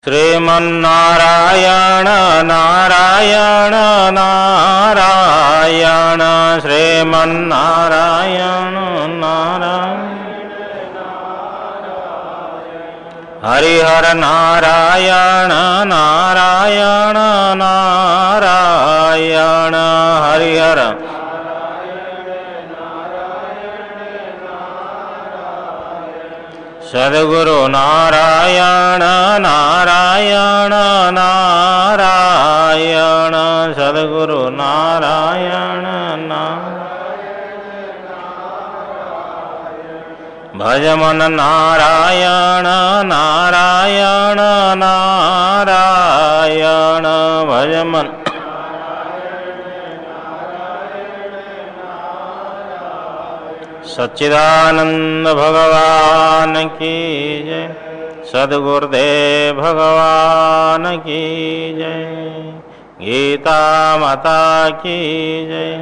श्रीमन्नारायण नारायण नारायण श्रीमन्नारायण नारायण हरिहर नारायण नारायण नारायण हरिहर सद्गुरु नारायण नारायण नारायण सद्गुरु नारायण भजमन नारायण नारायण नारायण भजमन सच्चिदानंद भगवान की जय। सद्गुरुदेव भगवान की जय। गीता माता की जय।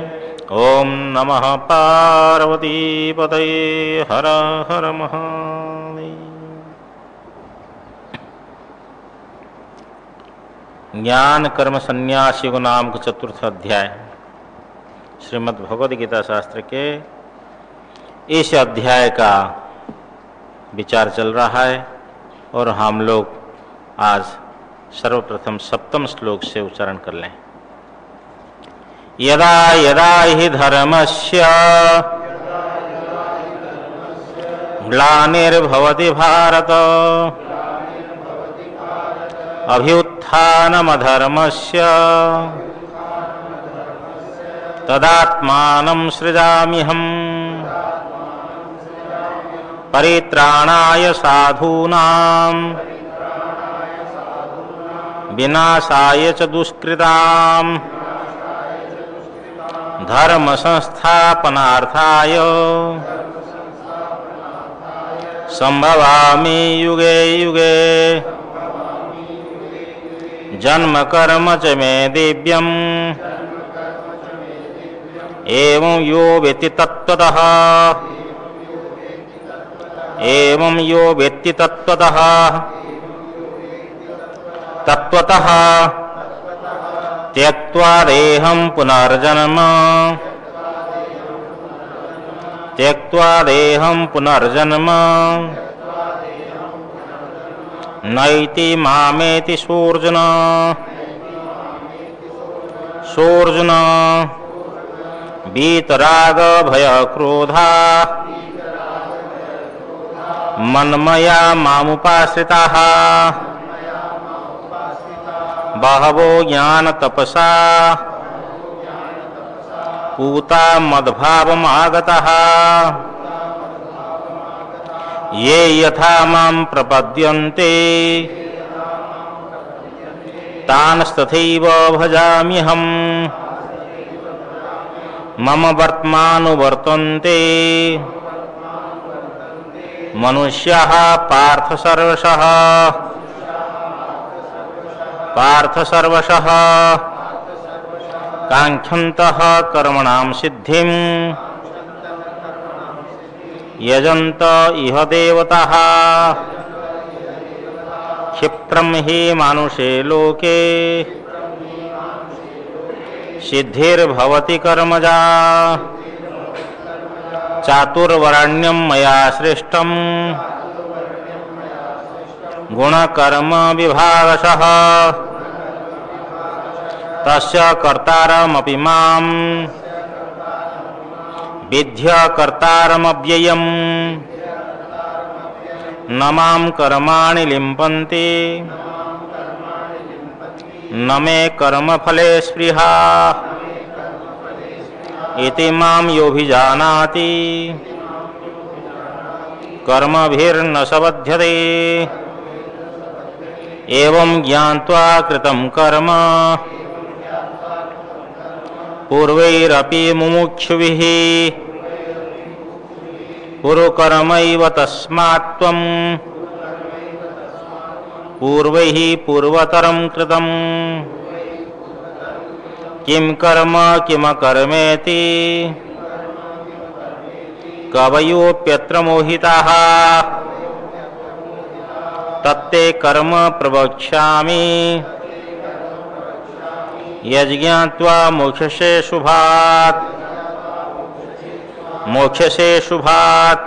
ओम नमः पार्वती पतये हर हर महादेव। ज्ञान कर्म संन्यास योग नाम का चतुर्थ अध्याय श्रीमद् भगवद गीता शास्त्र के इस अध्याय का विचार चल रहा है और हम लोग आज सर्वप्रथम सप्तम श्लोक से उच्चारण कर लें। यदा यदा हि धर्मस्य ग्लानिर्भवति भारत अभ्युत्थानमधर्मस्य तदात्मानं सृजाम्यहम् परित्राणाय साधूनां विनाशाय च दुष्कृतां धर्म संस्थापनार्थाय संभवामि युगे युगे जन्म कर्म च मे दिव्यम् एवं यो वेत्ति तत्त्वतः एवं यो वेत्ति तत्त्वतः तत्त्वतः त्यक्त्वा देहं पुनर्जन्म नैति मामेति सोऽर्जुन वीतराग भय क्रोधा मन्मया मामुपाश्रिताः बहवो ज्ञान तपसा पूता मद्भावमागताः ये यथा मां प्रपद्यन्ते तांस्तथैव भजाम्यहम् मम वर्त्मानुवर्तन्ते मनुष्याः पार्थ सर्वशः काङ्क्षन्तः कर्मणां सिद्धिं यजन्त इह देवताः क्षिप्रं हि मानुषे लोके सिद्धिर्भवति कर्मजा चातुर्वर्ण्यं मया सृष्टं गुणकर्म विभागशः तस्य कर्तारमपि मां विद्य कर्तारमव्ययम् न मां कर्माणि लिम्पन्ति न मे कर्मफले स्पृहा इति मां योऽभिजानाति कर्मभिर्न स बध्यते एवं ज्ञात्वा कृतं कर्म पूर्वैरपि मुमुक्षुभिः पूर्वकर्मैव तस्मात् त्वं पूर्वैः पूर्वतरं कृतम् किं कर्म किमकर्मेति कवयोऽप्यत्र मोहिताः तत्ते कर्म प्रवक्ष्यामि यज्ञात्वा मोक्षसे शुभात् मोक्षसे शुभात्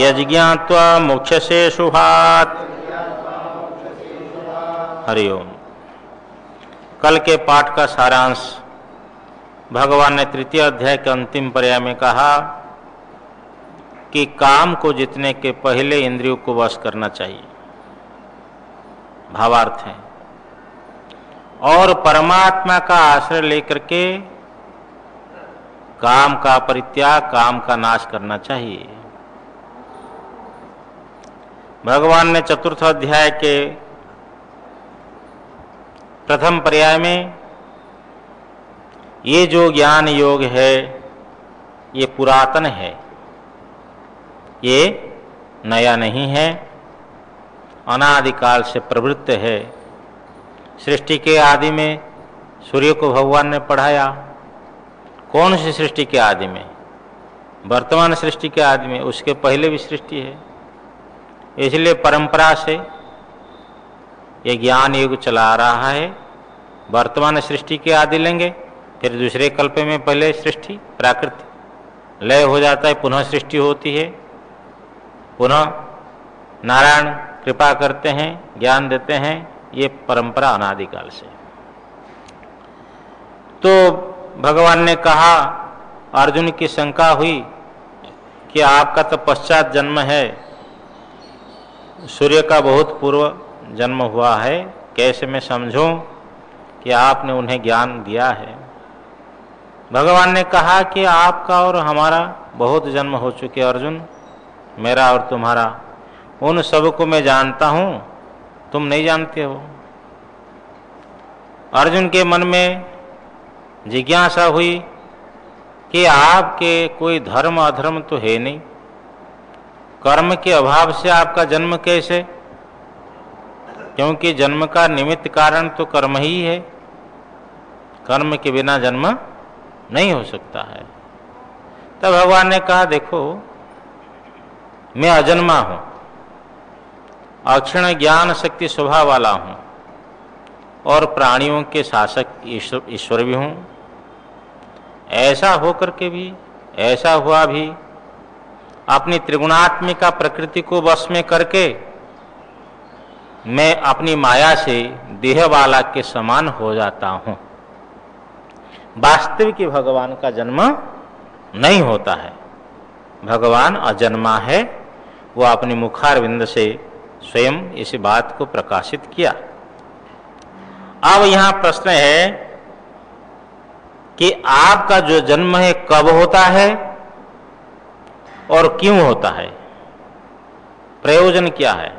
यज्ञात्वा मोक्षसे शुभात्। हरिओम। कल के पाठ का सारांश भगवान ने तृतीय अध्याय के अंतिम पर्याय में कहा कि काम को जीतने के पहले इंद्रियों को वश करना चाहिए, भावार्थ है, और परमात्मा का आश्रय लेकर के काम का परित्याग, काम का नाश करना चाहिए। भगवान ने चतुर्थ अध्याय के प्रथम पर्याय में ये जो ज्ञान योग है ये पुरातन है, ये नया नहीं है, अनादिकाल से प्रवृत्त है। सृष्टि के आदि में सूर्य को भगवान ने पढ़ाया। कौन सी सृष्टि के आदि में? वर्तमान सृष्टि के आदि में, उसके पहले भी सृष्टि है। इसलिए परंपरा से ये ज्ञान युग चला रहा है। वर्तमान सृष्टि के आदि लेंगे, फिर दूसरे कल्प में पहले सृष्टि प्राकृतिक लय हो जाता है, पुनः सृष्टि होती है, पुनः नारायण कृपा करते हैं, ज्ञान देते हैं। ये परंपरा अनादिकाल से। तो भगवान ने कहा, अर्जुन की शंका हुई कि आपका तो पश्चात जन्म है, सूर्य का बहुत पूर्व जन्म हुआ है, कैसे मैं समझूं कि आपने उन्हें ज्ञान दिया है। भगवान ने कहा कि आपका और हमारा बहुत जन्म हो चुके अर्जुन, मेरा और तुम्हारा। उन सब को मैं जानता हूं, तुम नहीं जानते हो। अर्जुन के मन में जिज्ञासा हुई कि आपके कोई धर्म अधर्म तो है नहीं, कर्म के अभाव से आपका जन्म कैसे? क्योंकि जन्म का निमित्त कारण तो कर्म ही है, कर्म के बिना जन्म नहीं हो सकता है। तब भगवान ने कहा, देखो मैं अजन्मा हूं, अक्षण ज्ञान शक्ति स्वभाव वाला हूं, और प्राणियों के शासक ईश्वर भी हूं। ऐसा होकर के भी, ऐसा हुआ भी, अपनी त्रिगुणात्मिका प्रकृति को वश में करके मैं अपनी माया से देह वाला के समान हो जाता हूं। वास्तविक भगवान का जन्म नहीं होता है, भगवान अजन्मा है। वो अपनी मुखारविंद से स्वयं इस बात को प्रकाशित किया। अब यहां प्रश्न है कि आपका जो जन्म है कब होता है और क्यों होता है, प्रयोजन क्या है?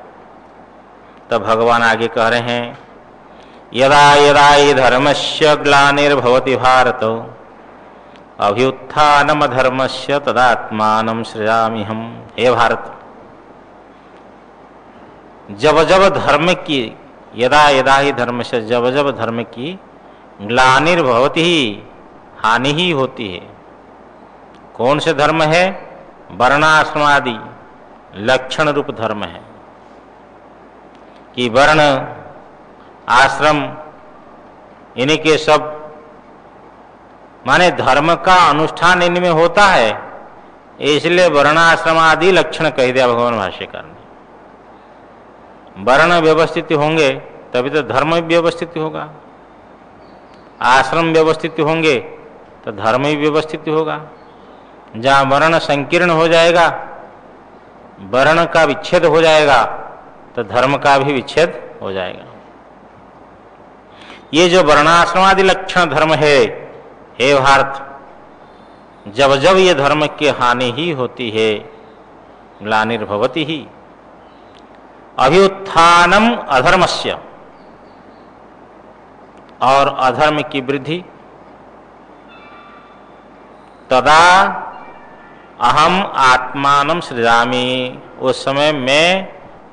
तब भगवान आगे कह रहे हैं, यदा यदा हि धर्मस्य ग्लानिर्भवति भारत अभ्युत्थानम धर्मस्य तदात्मानं सृजाम्यहम्। हे भारत, जब जब धर्म की, यदा यदा ही धर्म से, जब जब धर्म की ग्लानिर्भवति ही, हानि ही होती है। कौन से धर्म है? वर्णाश्रमादि लक्षण रूप धर्म है कि वर्ण आश्रम इन्हीं के सब माने धर्म का अनुष्ठान इनमें होता है, इसलिए वर्णाश्रमादि लक्षण कह दिया भगवान भाष्यकार ने। वर्ण व्यवस्थित होंगे तभी तो धर्म व्यवस्थित होगा, आश्रम व्यवस्थित होंगे तो धर्म ही व्यवस्थित होगा। जहाँ वर्ण संकीर्ण हो जाएगा, वर्ण का विच्छेद हो जाएगा, तो धर्म का भी विच्छेद हो जाएगा। ये जो वर्णाश्रमादि लक्षण धर्म है, हे भारत, जब जब ये धर्म की हानि ही होती है, ग्लानिर्भवति ही, अभ्युत्थानम अधर्मस्य, और अधर्म की वृद्धि, तदा अहम आत्मानं सृजामि, उस समय मैं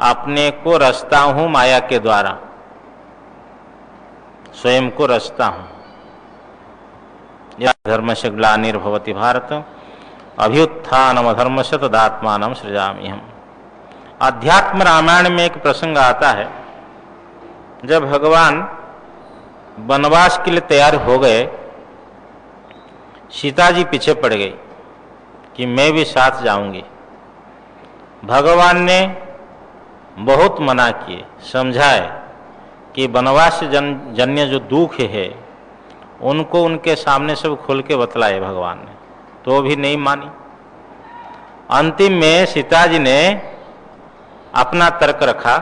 अपने को रचता हूं माया के द्वारा, स्वयं को रचता हूं। या धर्म से ग्लानिर्भवति भारत अभ्युत्थानम अधर्म से तदात्मानं सृजाम्यहम्। अध्यात्म रामायण में एक प्रसंग आता है, जब भगवान वनवास के लिए तैयार हो गए, सीता जी पीछे पड़ गई कि मैं भी साथ जाऊंगी। भगवान ने बहुत मना किए, समझाए कि वनवास जन्य जो दुख है उनको उनके सामने सब खोल के बतलाए भगवान ने, तो भी नहीं मानी। अंतिम में सीता जी ने अपना तर्क रखा,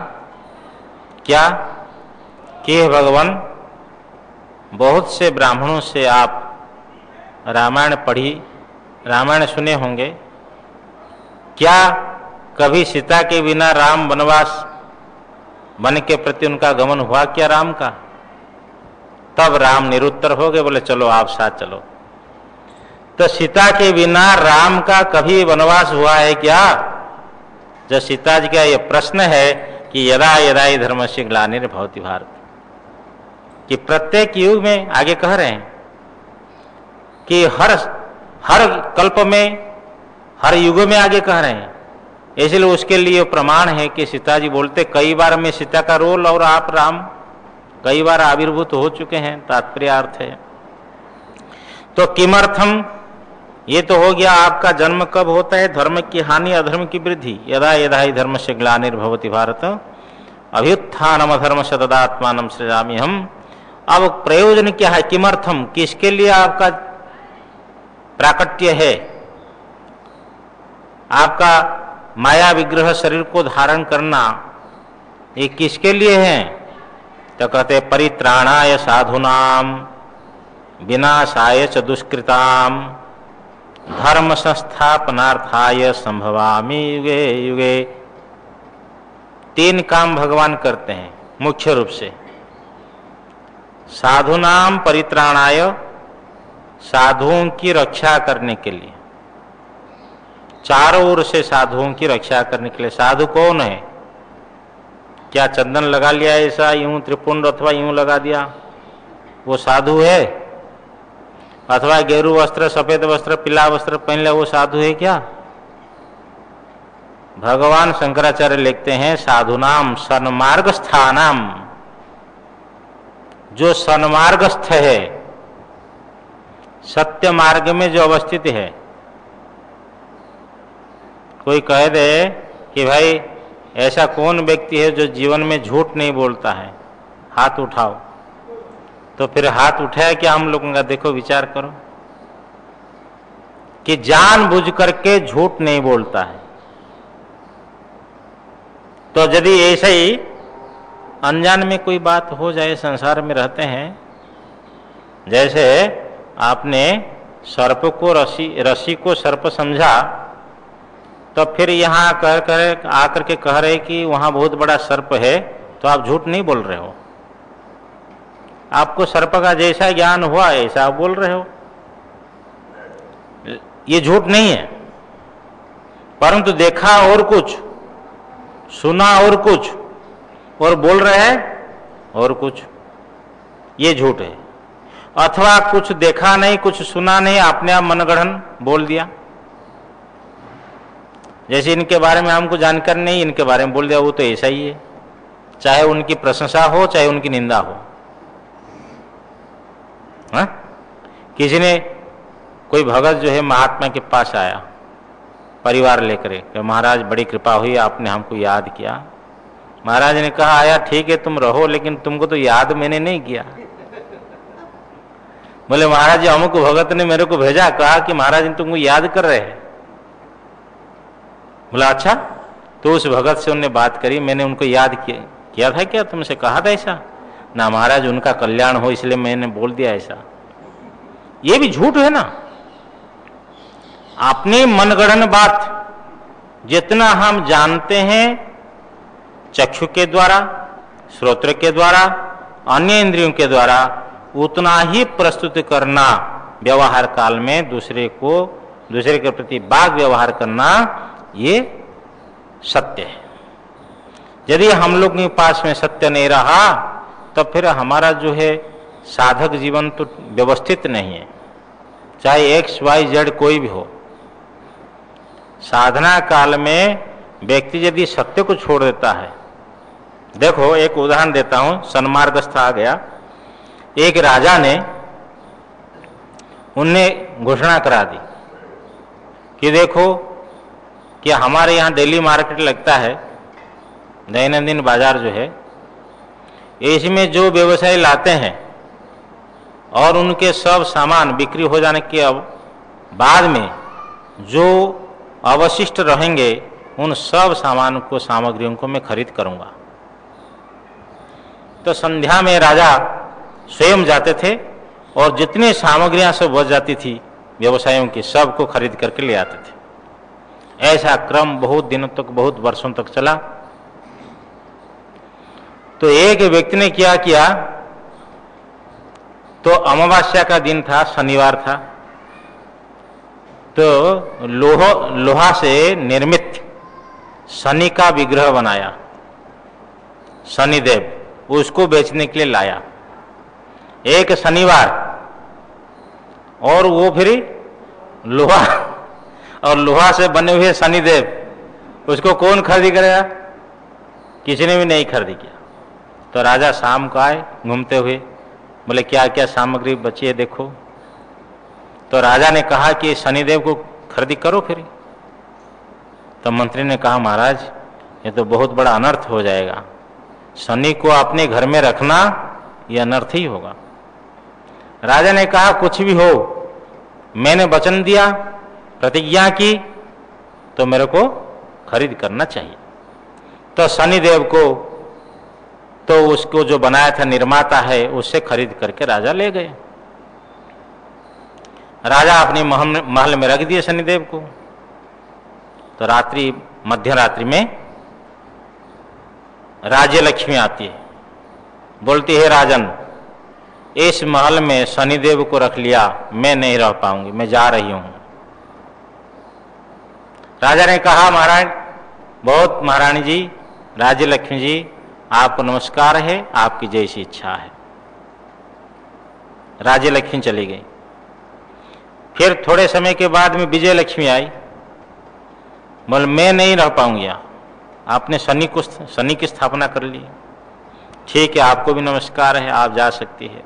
क्या कि हे भगवान, बहुत से ब्राह्मणों से आप रामायण सुने होंगे, क्या कभी सीता के बिना राम वनवास वन के प्रति उनका गमन हुआ क्या राम का? तब राम निरुत्तर हो गए, बोले चलो आप साथ चलो। तो सीता के बिना राम का कभी वनवास हुआ है क्या? जब सीता जी का यह प्रश्न है कि यदा यदा ही धर्मस्य ग्लानिर्भवति भारत, कि प्रत्येक युग में, आगे कह रहे हैं कि हर कल्प में, हर युग में, आगे कह रहे हैं, इसलिए उसके लिए प्रमाण है कि सीता जी बोलते कई बार में सीता का रोल और आप राम कई बार आविर्भूत हो चुके हैं, तात्पर्य अर्थ है। तो किमर्थम, ये तो हो गया आपका जन्म कब होता है, धर्म की हानि अधर्म की वृद्धि, यदा यदा ही धर्मस्य ग्लानिर्भवति भारत अभ्युत्थानम अधर्मस्य तदात्मानं सृजामि हम। अब प्रयोजन क्या है, किमर्थम, किसके लिए आपका प्राकट्य है, आपका माया विग्रह शरीर को धारण करना, ये किसके लिए है? तो कहते परित्राणाय साधूनाम विनाशाय च दुष्कृताम धर्म संस्थापनार्थाय संभवामि युगे युगे। 3 काम भगवान करते हैं मुख्य रूप से। साधूनाम परित्राणाय, साधुओं की रक्षा करने के लिए, चारों ओर से साधुओं की रक्षा करने के लिए। साधु कौन है? क्या चंदन लगा लिया ऐसा यूं त्रिपुंड अथवा यूं लगा दिया वो साधु है? अथवा गेरू वस्त्र, सफेद वस्त्र, पीला वस्त्र पहन लिया वो साधु है क्या? भगवान शंकराचार्य लिखते हैं साधुनाम सन्मार्गस्थानाम, जो सन्मार्गस्थ है, सत्य मार्ग में जो अवस्थित है। कोई कह दे कि भाई ऐसा कौन व्यक्ति है जो जीवन में झूठ नहीं बोलता है, हाथ उठाओ। तो फिर हाथ उठाया क्या हम लोगों का? देखो विचार करो कि जानबूझ करके झूठ नहीं बोलता है। तो यदि ऐसे ही अनजान में कोई बात हो जाए, संसार में रहते हैं, जैसे आपने सर्प को रस्सी को सर्प समझा, तो फिर यहाँ आकर के कह रहे कि वहां बहुत बड़ा सर्प है, तो आप झूठ नहीं बोल रहे हो। आपको सर्प का जैसा ज्ञान हुआ ऐसा आप बोल रहे हो, ये झूठ नहीं है। परंतु देखा और कुछ, सुना और कुछ, और बोल रहे हैं और कुछ, ये झूठ है। अथवा कुछ देखा नहीं, कुछ सुना नहीं, आपने आप मनगढ़ंत बोल दिया। जैसे इनके बारे में हमको जानकारी नहीं, इनके बारे में बोल दिया, वो तो ऐसा ही है, चाहे उनकी प्रशंसा हो चाहे उनकी निंदा हो। हा? किसी ने, कोई भगत जो है महात्मा के पास आया परिवार लेकर कि महाराज बड़ी कृपा हुई, आपने हमको याद किया। महाराज ने कहा आया ठीक है तुम रहो, लेकिन तुमको तो याद मैंने नहीं किया। बोले महाराज जी अमुक भगत ने मेरे को भेजा, कहा कि महाराज ने तुमको याद कर रहे हैं। बोला अच्छा। तो उस भगत से उन्होंने बात करी, मैंने उनको याद किया था क्या, तुमसे कहा था ऐसा? ना महाराज उनका कल्याण हो इसलिए मैंने बोल दिया ऐसा। ये भी झूठ है ना। अपनी मनगढ़ंत बात जितना हम जानते हैं चक्षु के द्वारा, श्रोत्र के द्वारा, अन्य इंद्रियों के द्वारा, उतना ही प्रस्तुत करना व्यवहार काल में, दूसरे के प्रति वाग व्यवहार करना, ये सत्य है। यदि हम लोग के पास में सत्य नहीं रहा तो फिर हमारा जो है साधक जीवन तो व्यवस्थित नहीं है, चाहे XYZ कोई भी हो। साधना काल में व्यक्ति यदि सत्य को छोड़ देता है, देखो एक उदाहरण देता हूं, सन्मार्गस्थ आ गया, एक राजा ने उनने घोषणा करा दी कि देखो कि हमारे यहाँ डेली मार्केट लगता है, दैनंदिन बाजार जो है, इसमें जो व्यवसायी लाते हैं और उनके सब सामान बिक्री हो जाने के बाद में जो अवशिष्ट रहेंगे उन सब सामान को, सामग्रियों को मैं खरीद करूंगा। तो संध्या में राजा स्वयं जाते थे और जितनी सामग्रियां सब बच जाती थी व्यवसायों की, सब को खरीद करके ले आते थे। ऐसा क्रम बहुत दिनों तक, बहुत वर्षों तक चला। तो एक व्यक्ति ने क्या किया, तो अमावस्या का दिन था, शनिवार था, तो लोहा से निर्मित शनि का विग्रह बनाया, शनिदेव, उसको बेचने के लिए लाया एक शनिवार। और वो फिर लोहा, और लोहा से बने हुए शनिदेव, उसको कौन खरीद करेगा? किसी ने भी नहीं खरीद किया। तो राजा शाम को आए घूमते हुए, बोले क्या क्या सामग्री बची है देखो। तो राजा ने कहा कि शनिदेव को खरीदी करो फिर। तो मंत्री ने कहा महाराज ये तो बहुत बड़ा अनर्थ हो जाएगा, शनि को अपने घर में रखना यह अनर्थ ही होगा। राजा ने कहा कुछ भी हो, मैंने वचन दिया, प्रतिज्ञा की, तो मेरे को खरीद करना चाहिए। तो शनिदेव को, तो उसको जो बनाया था निर्माता है, उससे खरीद करके राजा ले गए। राजा अपनी महल में रख दिए शनिदेव को। तो रात्रि, मध्य रात्रि में राज्य लक्ष्मी आती है, बोलती है राजन इस महल में शनिदेव को रख लिया, मैं नहीं रह पाऊंगी, मैं जा रही हूं। राजा ने कहा महाराज, बहुत महारानी जी, राज्य लक्ष्मी जी, आपको नमस्कार है, आपकी जैसी इच्छा है। राज्य लक्ष्मी चली गई। फिर थोड़े समय के बाद में विजय लक्ष्मी आई, बोल मैं नहीं रह पाऊंगी, आपने शनि की स्थापना कर ली, ठीक है, आपको भी नमस्कार है, आप जा सकती है।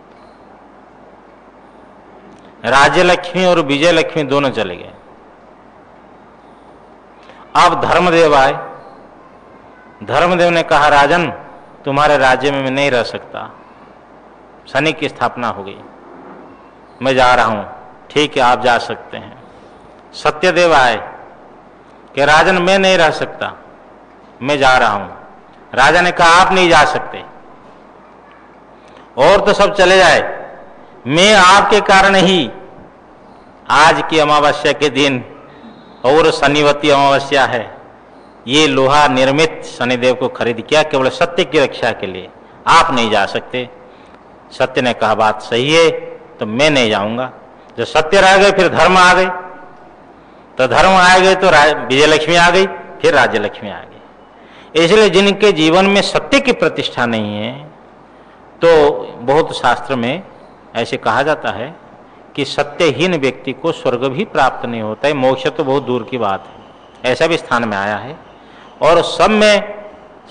राज्य लक्ष्मी और विजय लक्ष्मी दोनों चले गए। अब धर्मदेव आए। धर्मदेव ने कहा राजन तुम्हारे राज्य में मैं नहीं रह सकता, शनि की स्थापना हो गई, मैं जा रहा हूं। ठीक है, आप जा सकते हैं। सत्यदेव आए कि राजन मैं नहीं रह सकता, मैं जा रहा हूं। राजा ने कहा आप नहीं जा सकते, और तो सब चले जाए, मैं आपके कारण ही आज की अमावस्या के दिन, और शनिवती अमावस्या है, ये लोहा निर्मित शनिदेव को खरीद किया केवल सत्य की रक्षा के लिए, आप नहीं जा सकते। सत्य ने कहा बात सही है, तो मैं नहीं जाऊंगा। जब सत्य रह गए फिर धर्म आ गए, तो धर्म आ गए तो विजय लक्ष्मी आ गई, फिर राज्य लक्ष्मी आ गई। इसलिए जिनके जीवन में सत्य की प्रतिष्ठा नहीं है, तो बहुत शास्त्र में ऐसे कहा जाता है कि सत्यहीन व्यक्ति को स्वर्ग भी प्राप्त नहीं होता है, मोक्ष तो बहुत दूर की बात है, ऐसा भी स्थान में आया है। और सब में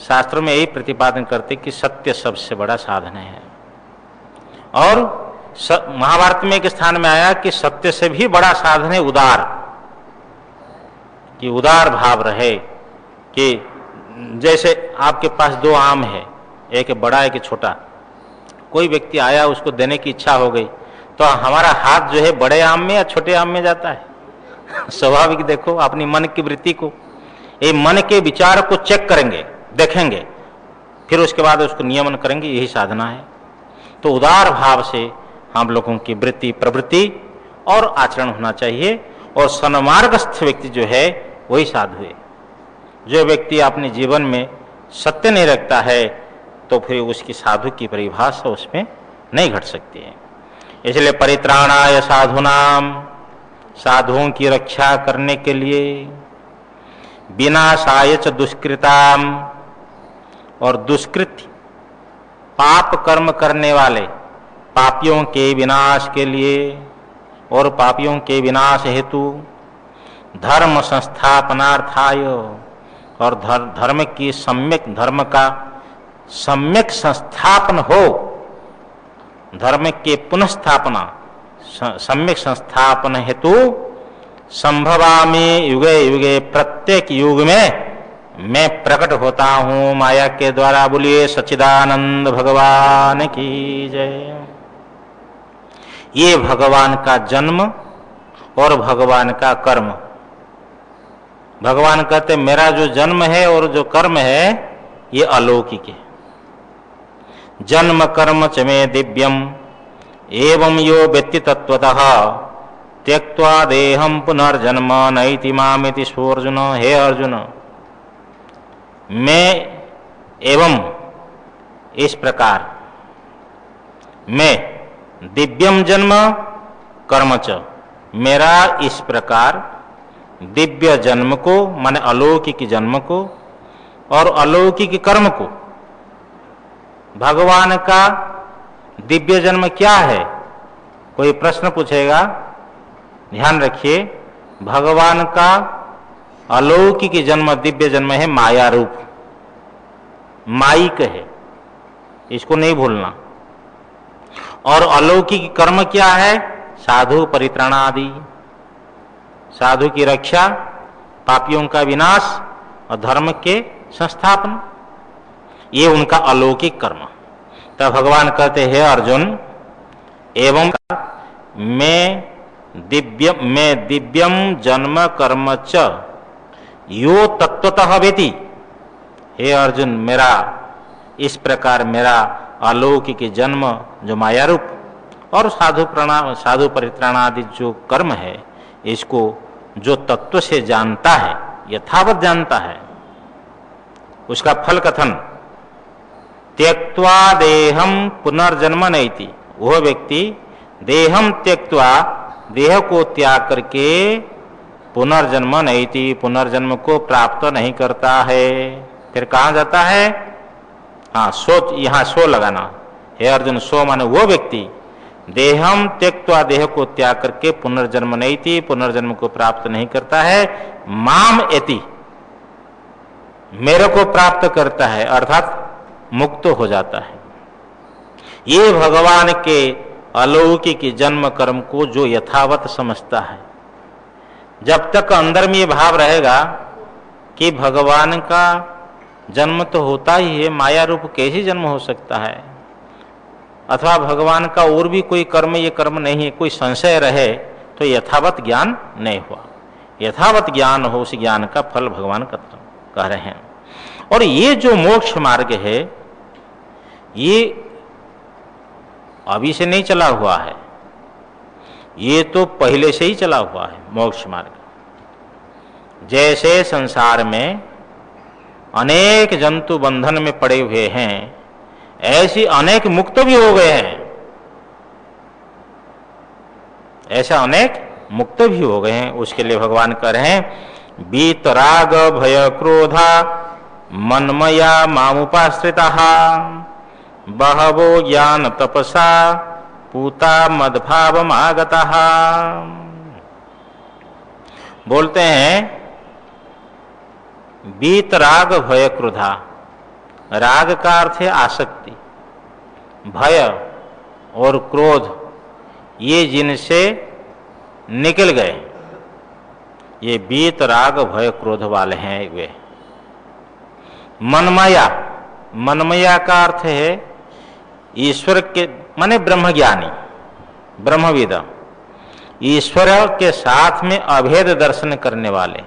शास्त्रों में यही प्रतिपादन करते कि सत्य सबसे बड़ा साधन है। और महाभारत में एक स्थान में आया कि सत्य से भी बड़ा साधन है उदार, कि उदार भाव रहे, कि जैसे आपके पास दो आम है, एक बड़ा एक छोटा, कोई व्यक्ति आया उसको देने की इच्छा हो गई, तो हमारा हाथ जो है बड़े आम में या छोटे आम में जाता है? स्वाभाविक, देखो अपनी मन की वृत्ति को, ये मन के विचार को चेक करेंगे, देखेंगे, फिर उसके बाद उसको नियमन करेंगे, यही साधना है। तो उदार भाव से हम लोगों की वृत्ति, प्रवृत्ति और आचरण होना चाहिए। और सन्मार्गस्थ व्यक्ति जो है वही साधु है। जो व्यक्ति अपने जीवन में सत्य नहीं रखता है, तो फिर उसकी साधु की परिभाषा उसमें नहीं घट सकती है। इसलिए परित्राणाय साधुनाम, साधुओं की रक्षा करने के लिए, विनाशाय च दुष्कृताम, और दुष्कृत्य पाप कर्म करने वाले पापियों के विनाश के लिए और पापियों के विनाश हेतु, धर्म संस्थापनार्थाय, और धर्म की धर्म का सम्यक संस्थापन हो, धर्म के पुनഃस्थापना सम्यक संस्थापन हेतु संभवामि युगे युगे, प्रत्येक युग में मैं प्रकट होता हूं माया के द्वारा। बोलिए सच्चिदानंद भगवान की जय। ये भगवान का जन्म और भगवान का कर्म। भगवान कहते मेरा जो जन्म है और जो कर्म है ये अलौकिक है। जन्म कर्म च मे दिव्यम एवं यो व्यक्ति तत्वतः त्यक्त्वा देहम पुनर्जन्म नैति मामिति सोऽर्जुन। हे अर्जुन, मैं एवं इस प्रकार, मैं दिव्यम जन्म कर्म च, मेरा इस प्रकार दिव्य जन्म को माने अलौकिक जन्म को और अलौकिक कर्म को। भगवान का दिव्य जन्म क्या है? कोई प्रश्न पूछेगा, ध्यान रखिए, भगवान का अलौकिक जन्म दिव्य जन्म है माया रूप, माइक है, इसको नहीं भूलना। और अलौकिक कर्म क्या है? साधु परित्राणादि, साधु की रक्षा, पापियों का विनाश और धर्म के संस्थापन, ये उनका अलौकिक कर्म। तब भगवान कहते हैं अर्जुन, एवं मैं दिव्यम जन्म कर्म च यो तत्वतः वेति। हे अर्जुन, मेरा इस प्रकार मेरा अलौकिक जन्म जो माया रूप और साधु परित्राण आदि जो कर्म है, इसको जो तत्व से जानता है, यथावत जानता है, उसका फल कथन त्यक्त्वा देहम पुनर्जन्म नैति। वह व्यक्ति देहम त्यक्त्वा, देह को त्याग करके पुनर्जन्म नैति, पुनर्जन्म को प्राप्त नहीं करता है। फिर कहाँ जाता है? हाँ, सो, यहाँ सो लगाना। हे अर्जुन, सो माने वो व्यक्ति देहम त्यक्त्वा, देह को त्याग करके पुनर्जन्म नैति, पुनर्जन्म को प्राप्त नहीं करता है। माम एति, मेरे को प्राप्त करता है, अर्थात मुक्त हो जाता है। ये भगवान के अलौकिक जन्म कर्म को जो यथावत समझता है, जब तक अंदर में ये भाव रहेगा कि भगवान का जन्म तो होता ही है, माया रूप कैसे जन्म हो सकता है, अथवा भगवान का और भी कोई कर्म ये कर्म नहीं है, कोई संशय रहे, तो यथावत ज्ञान नहीं हुआ। यथावत ज्ञान हो, उस ज्ञान का फल भगवान कह रहे हैं। और ये जो मोक्ष मार्ग है, ये अभी से नहीं चला हुआ है, ये तो पहले से ही चला हुआ है मोक्ष मार्ग। जैसे संसार में अनेक जंतु बंधन में पड़े हुए हैं, ऐसी अनेक मुक्त भी हो गए हैं, ऐसा अनेक मुक्त भी हो गए हैं। उसके लिए भगवान कह रहे हैं, वीतराग भय क्रोधा मन्मया मामुपाश्रिता बहवो ज्ञान तपसा पूता मदभावमागता। बोलते हैं वीतराग भय क्रोधा। राग का अर्थ है आसक्ति, भय और क्रोध, ये जिनसे निकल गए, ये वीतराग भय क्रोध वाले हैं वे। मनमया, मनमया का अर्थ है ईश्वर के माने ब्रह्मज्ञानी, ब्रह्मविद, ईश्वर के साथ में अभेद दर्शन करने वाले,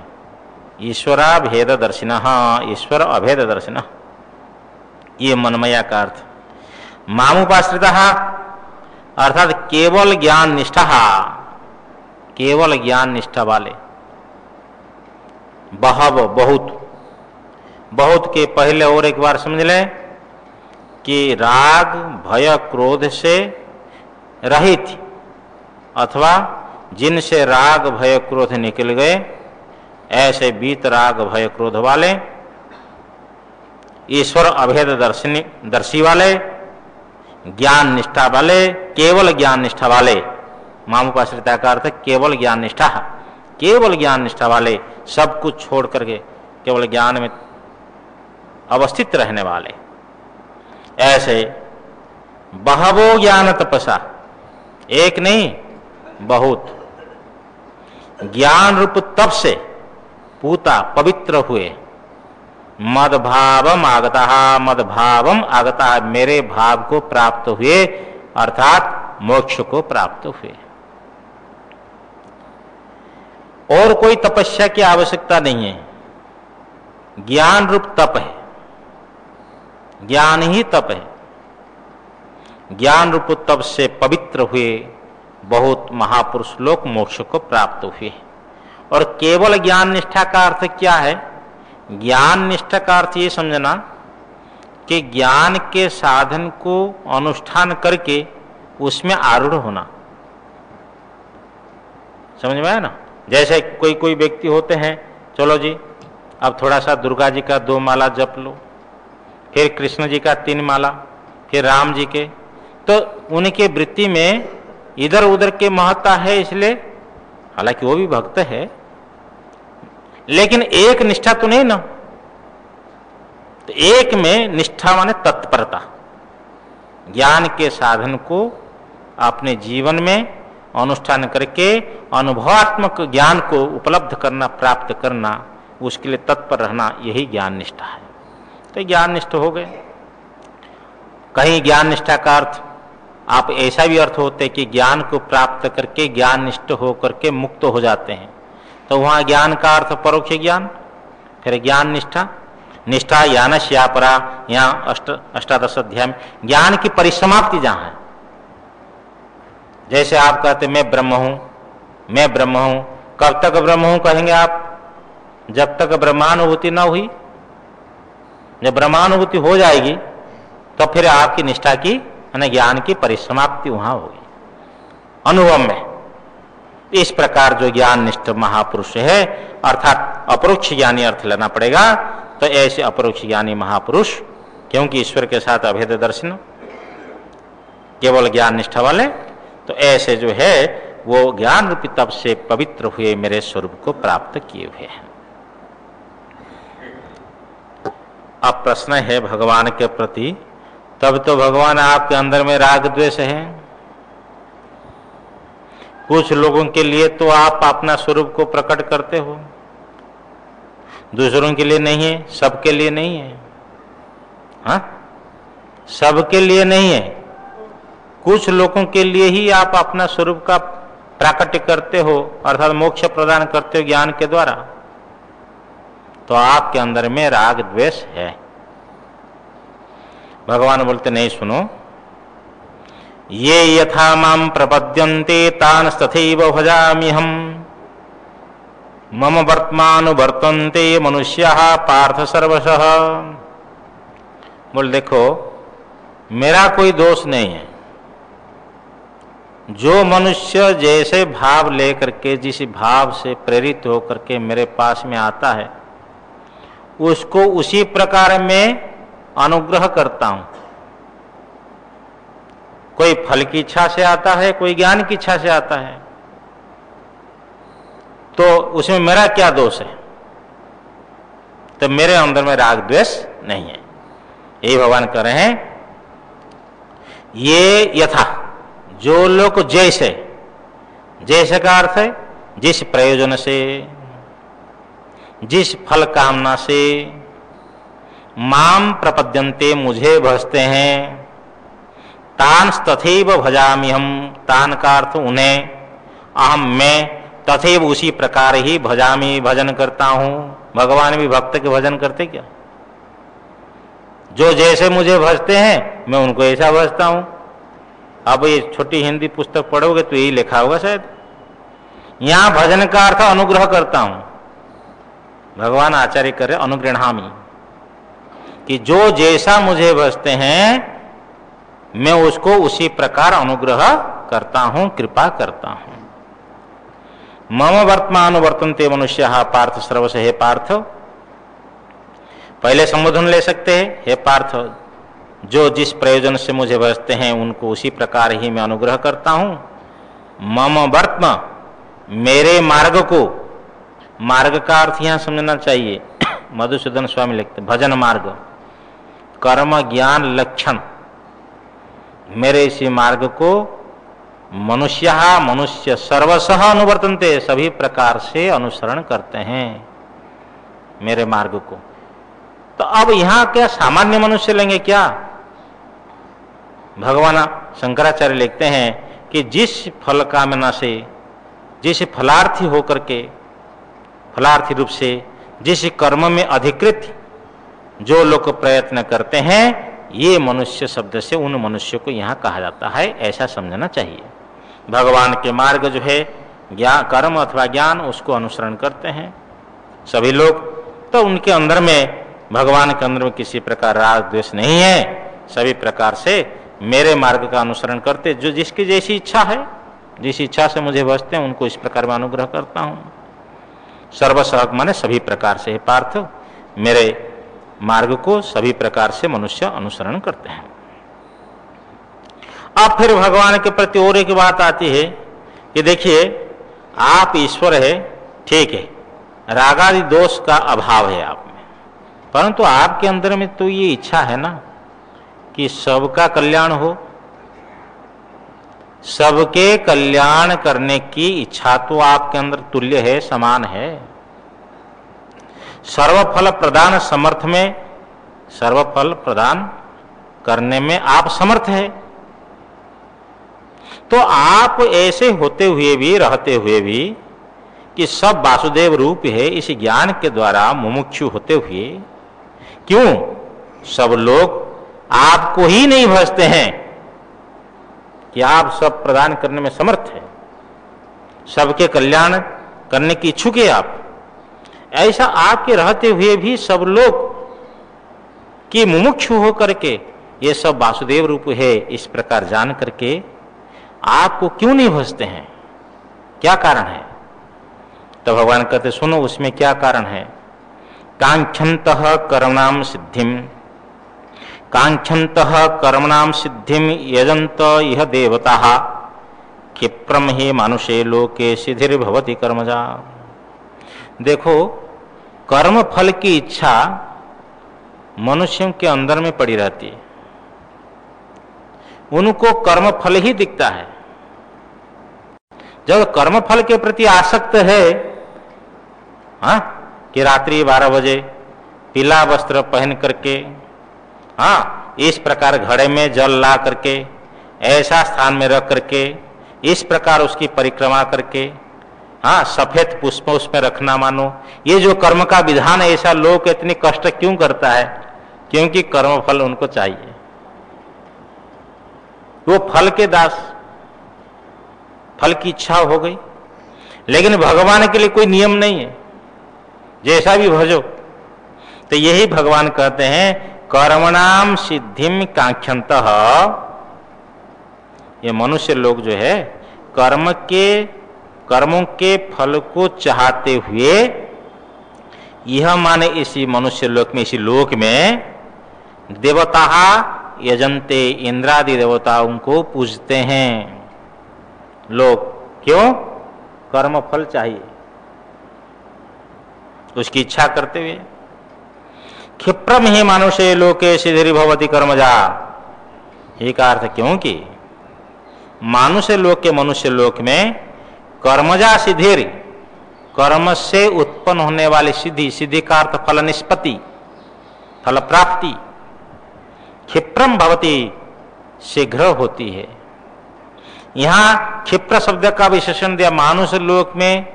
ईश्वरा भेद दर्शिनः, ईश्वर अभेद दर्शिनः, ये मनमया का अर्थ। मामुपाश्रितः अर्थात केवल ज्ञान निष्ठा, केवल ज्ञान निष्ठा वाले। बहव बहुत, बहुत के पहले और एक बार समझ लें कि राग भय क्रोध से रहित, अथवा जिनसे राग भय क्रोध निकल गए, ऐसे बीत राग भय क्रोध वाले, ईश्वर अभेद दर्शी वाले, ज्ञान निष्ठा वाले, केवल ज्ञान निष्ठा वाले। मामुपाश्रिता का अर्थ केवल ज्ञान निष्ठा, केवल ज्ञान निष्ठा वाले, सब कुछ छोड़ करके केवल ज्ञान में अवस्थित रहने वाले। ऐसे बहवो ज्ञान तपसा, एक नहीं बहुत, ज्ञान रूप तप से पूता पवित्र हुए, मद भावम आगता, मद भावम आगता, मेरे भाव को प्राप्त हुए अर्थात मोक्ष को प्राप्त हुए। और कोई तपस्या की आवश्यकता नहीं है, ज्ञान रूप तप है, ज्ञान ही तप है। ज्ञान रूप तप से पवित्र हुए बहुत महापुरुष लोग मोक्ष को प्राप्त हुए। और केवल ज्ञान निष्ठा का अर्थ क्या है? ज्ञान निष्ठा का अर्थ ये समझना कि ज्ञान के साधन को अनुष्ठान करके उसमें आरूढ़ होना। समझ में आया ना? जैसे कोई कोई व्यक्ति होते हैं, चलो जी अब थोड़ा सा दुर्गा जी का 2 माला जप लो, फिर कृष्ण जी का 3 माला, फिर राम जी के, तो उनके वृत्ति में इधर उधर के महत्ता है, इसलिए हालांकि वो भी भक्त है लेकिन एक निष्ठा तो नहीं ना। तो एक में निष्ठा माने तत्परता, ज्ञान के साधन को अपने जीवन में अनुष्ठान करके अनुभवात्मक ज्ञान को उपलब्ध करना, प्राप्त करना, उसके लिए तत्पर रहना, यही ज्ञान निष्ठा है। तो ज्ञान निष्ठ हो गए। कहीं ज्ञान निष्ठा का अर्थ आप ऐसा भी अर्थ होते कि ज्ञान को प्राप्त करके ज्ञान निष्ठ होकर के मुक्त हो जाते हैं, तो वहां ज्ञान का अर्थ परोक्ष ज्ञान, फिर ज्ञान निष्ठा, निष्ठा ज्ञान श्यापरा, यहाँ अष्टादश अध्याय में ज्ञान की परिसमाप्ति जहां है। जैसे आप कहते मैं ब्रह्म हूं, मैं ब्रह्म हूं, कब तक ब्रह्म हूं कहेंगे आप? जब तक ब्रह्मानुभूति न हुई। जब ब्रह्मानुभूति हो जाएगी तो फिर आपकी निष्ठा की यानी ज्ञान की परिसमाप्ति वहां होगी अनुभव में। इस प्रकार जो ज्ञान निष्ठ महापुरुष है, अर्थात अपरोक्ष ज्ञानी अर्थ लेना पड़ेगा। तो ऐसे अपरोक्ष ज्ञानी महापुरुष, क्योंकि ईश्वर के साथ अभेद दर्शन, केवल ज्ञान निष्ठा वाले, तो ऐसे जो है वो ज्ञान रूपी तप से पवित्र हुए मेरे स्वरूप को प्राप्त किए हुए हैं। अब प्रश्न है भगवान के प्रति, तब तो भगवान आपके अंदर में राग द्वेष है। कुछ लोगों के लिए तो आप अपना स्वरूप को प्रकट करते हो, दूसरों के लिए नहीं है, सबके लिए नहीं है। हाँ, सबके लिए नहीं है, कुछ लोगों के लिए ही आप अपना स्वरूप का प्राकट्य करते हो, अर्थात मोक्ष प्रदान करते हो ज्ञान के द्वारा। तो आपके अंदर में राग द्वेष है। भगवान बोलते नहीं, सुनो, ये यथा माम प्रपद्यन्ते तान् तथैव भजाम्यहम्, मम वर्तमानुवर्तन्ते मनुष्याः पार्थ सर्वशः। बोल देखो, मेरा कोई दोष नहीं है। जो मनुष्य जैसे भाव लेकर के, जिस भाव से प्रेरित होकर के मेरे पास में आता है, उसको उसी प्रकार मैं अनुग्रह करता हूं। कोई फल की इच्छा से आता है, कोई ज्ञान की इच्छा से आता है, तो उसमें मेरा क्या दोष है? तो मेरे अंदर में राग द्वेष नहीं है। यही भगवान कह रहे हैं, ये यथा, जो लोग जैसे, जैसे का अर्थ है जिस प्रयोजन से, जिस फल कामना से माम प्रपद्यन्ते, मुझे भजते हैं, तान तथैव भजामि हम, तान का अर्थ उन्हें, अहम मैं, तथैव उसी प्रकार ही भजामि भजन करता हूं। भगवान भी भक्त के भजन करते क्या? जो जैसे मुझे भजते हैं मैं उनको ऐसा भजता हूं। अब ये छोटी हिंदी पुस्तक पढ़ोगे तो यही लिखा होगा शायद। यहां भजन का अर्थ अनुग्रह करता हूं। भगवान आचार्य कर रहे अनुगृणामि, कि जो जैसा मुझे भजते हैं मैं उसको उसी प्रकार अनुग्रह करता हूं, कृपा करता हूं। मम वर्तमान वर्तन्ते मनुष्याः पार्थ सर्वश, हे पार्थ, पहले संबोधन ले सकते हैं, हे पार्थ, जो जिस प्रयोजन से मुझे भजते हैं उनको उसी प्रकार ही मैं अनुग्रह करता हूं। मम वर्तम, मेरे मार्ग को, मार्ग का अर्थ यहां समझना चाहिए मधुसूदन स्वामी लिखते भजन मार्ग कर्म ज्ञान लक्षण, मेरे इसी मार्ग को मनुष्य सर्वशः अनुवर्तन्ते, सभी प्रकार से अनुसरण करते हैं मेरे मार्ग को। तो अब यहां क्या सामान्य मनुष्य लेंगे क्या? भगवान शंकराचार्य लिखते हैं कि जिस फल कामना से, जिस फलार्थी होकर के, फलार्थी रूप से जिस कर्म में अधिकृत जो लोग प्रयत्न करते हैं, ये मनुष्य शब्द से उन मनुष्य को यहाँ कहा जाता है, ऐसा समझना चाहिए। भगवान के मार्ग जो है ज्ञान कर्म अथवा ज्ञान, उसको अनुसरण करते हैं सभी लोग। तो उनके अंदर में, भगवान के अंदर में किसी प्रकार राग द्वेष नहीं है, सभी प्रकार से मेरे मार्ग का अनुसरण करते, जो जिसकी जैसी इच्छा है, जिस इच्छा से मुझे बसते हैं उनको इस प्रकार में अनुग्रह करता हूँ। सर्वसहक माने सभी प्रकार से, पार्थ मेरे मार्ग को सभी प्रकार से मनुष्य अनुसरण करते हैं। अब फिर भगवान के प्रति और एक बात आती है कि देखिए आप ईश्वर है, ठीक है, रागादि दोष का अभाव है आप में, परंतु आपके अंदर में तो ये इच्छा है ना कि सबका कल्याण हो, सबके कल्याण करने की इच्छा तो आपके अंदर तुल्य है, समान है। सर्वफल प्रदान समर्थ में, सर्वफल प्रदान करने में आप समर्थ है। तो आप ऐसे होते हुए भी, रहते हुए भी कि सब वासुदेव रूप है, इस ज्ञान के द्वारा मुमुक्षु होते हुए क्यों सब लोग आपको ही नहीं भजते हैं कि आप सब प्रदान करने में समर्थ है, सबके कल्याण करने की इच्छुक है आप। ऐसा आपके रहते हुए भी सब लोग कि मुमुक्षु होकर के ये सब वासुदेव रूप है, इस प्रकार जान करके आपको क्यों नहीं भजते हैं? क्या कारण है? तो भगवान कहते सुनो उसमें क्या कारण है। कांक्षन्तः कर्मणाम सिद्धिम, कांक्षन्तः कर्मणाम सिद्धिम यजन्त इह देवताः, क्षिप्रम हि मानुषे लोके सिद्धिर्भवति कर्मजा। देखो कर्म फल की इच्छा मनुष्यों के अंदर में पड़ी रहती है, उनको कर्म फल ही दिखता है। जब कर्म फल के प्रति आसक्त है, हाँ, कि रात्रि 12 बजे पीला वस्त्र पहन करके, हाँ, इस प्रकार घड़े में जल ला करके, ऐसा स्थान में रख करके, इस प्रकार उसकी परिक्रमा करके, हाँ, सफेद पुष्प उसमें रखना, मानो ये जो कर्म का विधान है, ऐसा लोग इतनी कष्ट क्यों करता है? क्योंकि कर्म फल उनको चाहिए, वो फल के दास, फल की इच्छा हो गई। लेकिन भगवान के लिए कोई नियम नहीं है, जैसा भी भजो। तो यही भगवान कहते हैं कर्मणाम सिद्धिम कांक्षन्तः, ये मनुष्य लोग जो है कर्मों के फल को चाहते हुए, यह माने इसी मनुष्य लोक में, इसी लोक में देवता यजन्ते, इंद्रादि देवताओं को पूजते हैं लोग। क्यों? कर्म फल चाहिए, उसकी इच्छा करते हुए। क्षिप्रम ही मानुषे लोके सिद्धिर्भवति कर्मजा, ये का अर्थ क्योंकि मानुष्य लोक के, मनुष्य लोक में कर्मजा सिद्धिर, कर्म से उत्पन्न होने वाली सिद्धि, सिद्धि का अर्थ फल निष्पत्ति, फल प्राप्ति, क्षिप्रम भवति, शीघ्र होती है। यहां क्षिप्र शब्द का विशेषण दिया, मानुष लोक में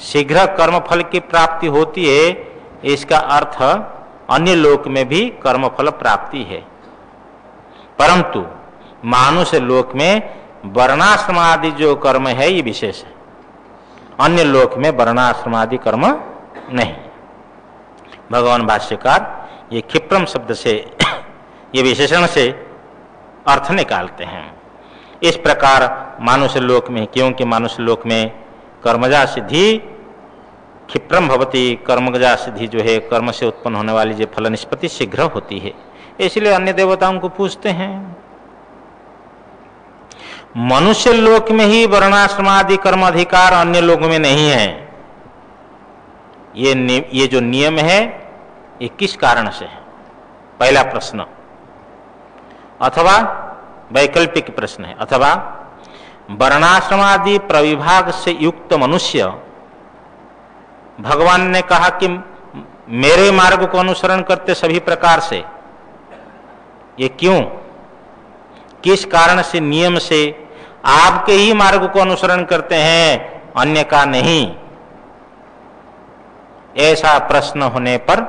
शीघ्र कर्म फल की प्राप्ति होती है, इसका अर्थ अन्य लोक में भी कर्म फल प्राप्ति है। परंतु मानुष लोक में वर्णाश्रम आदि जो कर्म है ये विशेष है, अन्य लोक में वर्णाश्रम आदि कर्म नहीं। भगवान भाष्यकार ये क्षिप्रम शब्द से, ये विशेषण से अर्थ निकालते हैं। इस प्रकार मानुष्य लोक में, क्योंकि मानुष्य लोक में कर्मजा सिद्धि क्षिप्रम भवति, कर्मजा सिद्धि जो है कर्म से उत्पन्न होने वाली जो फल निष्पत्ति शीघ्र होती है, इसलिए अन्य देवताओं को पूजते हैं। मनुष्य लोक में ही वर्णाश्रम आदि कर्म अधिकार अन्य लोक में नहीं है। ये जो नियम है ये किस कारण से है, पहला प्रश्न। अथवा वैकल्पिक प्रश्न है, अथवा वर्णाश्रमादि प्रविभाग से युक्त मनुष्य, भगवान ने कहा कि मेरे मार्ग को अनुसरण करते सभी प्रकार से, ये क्यों, किस कारण से, नियम से आपके ही मार्ग को अनुसरण करते हैं, अन्य का नहीं। ऐसा प्रश्न होने पर,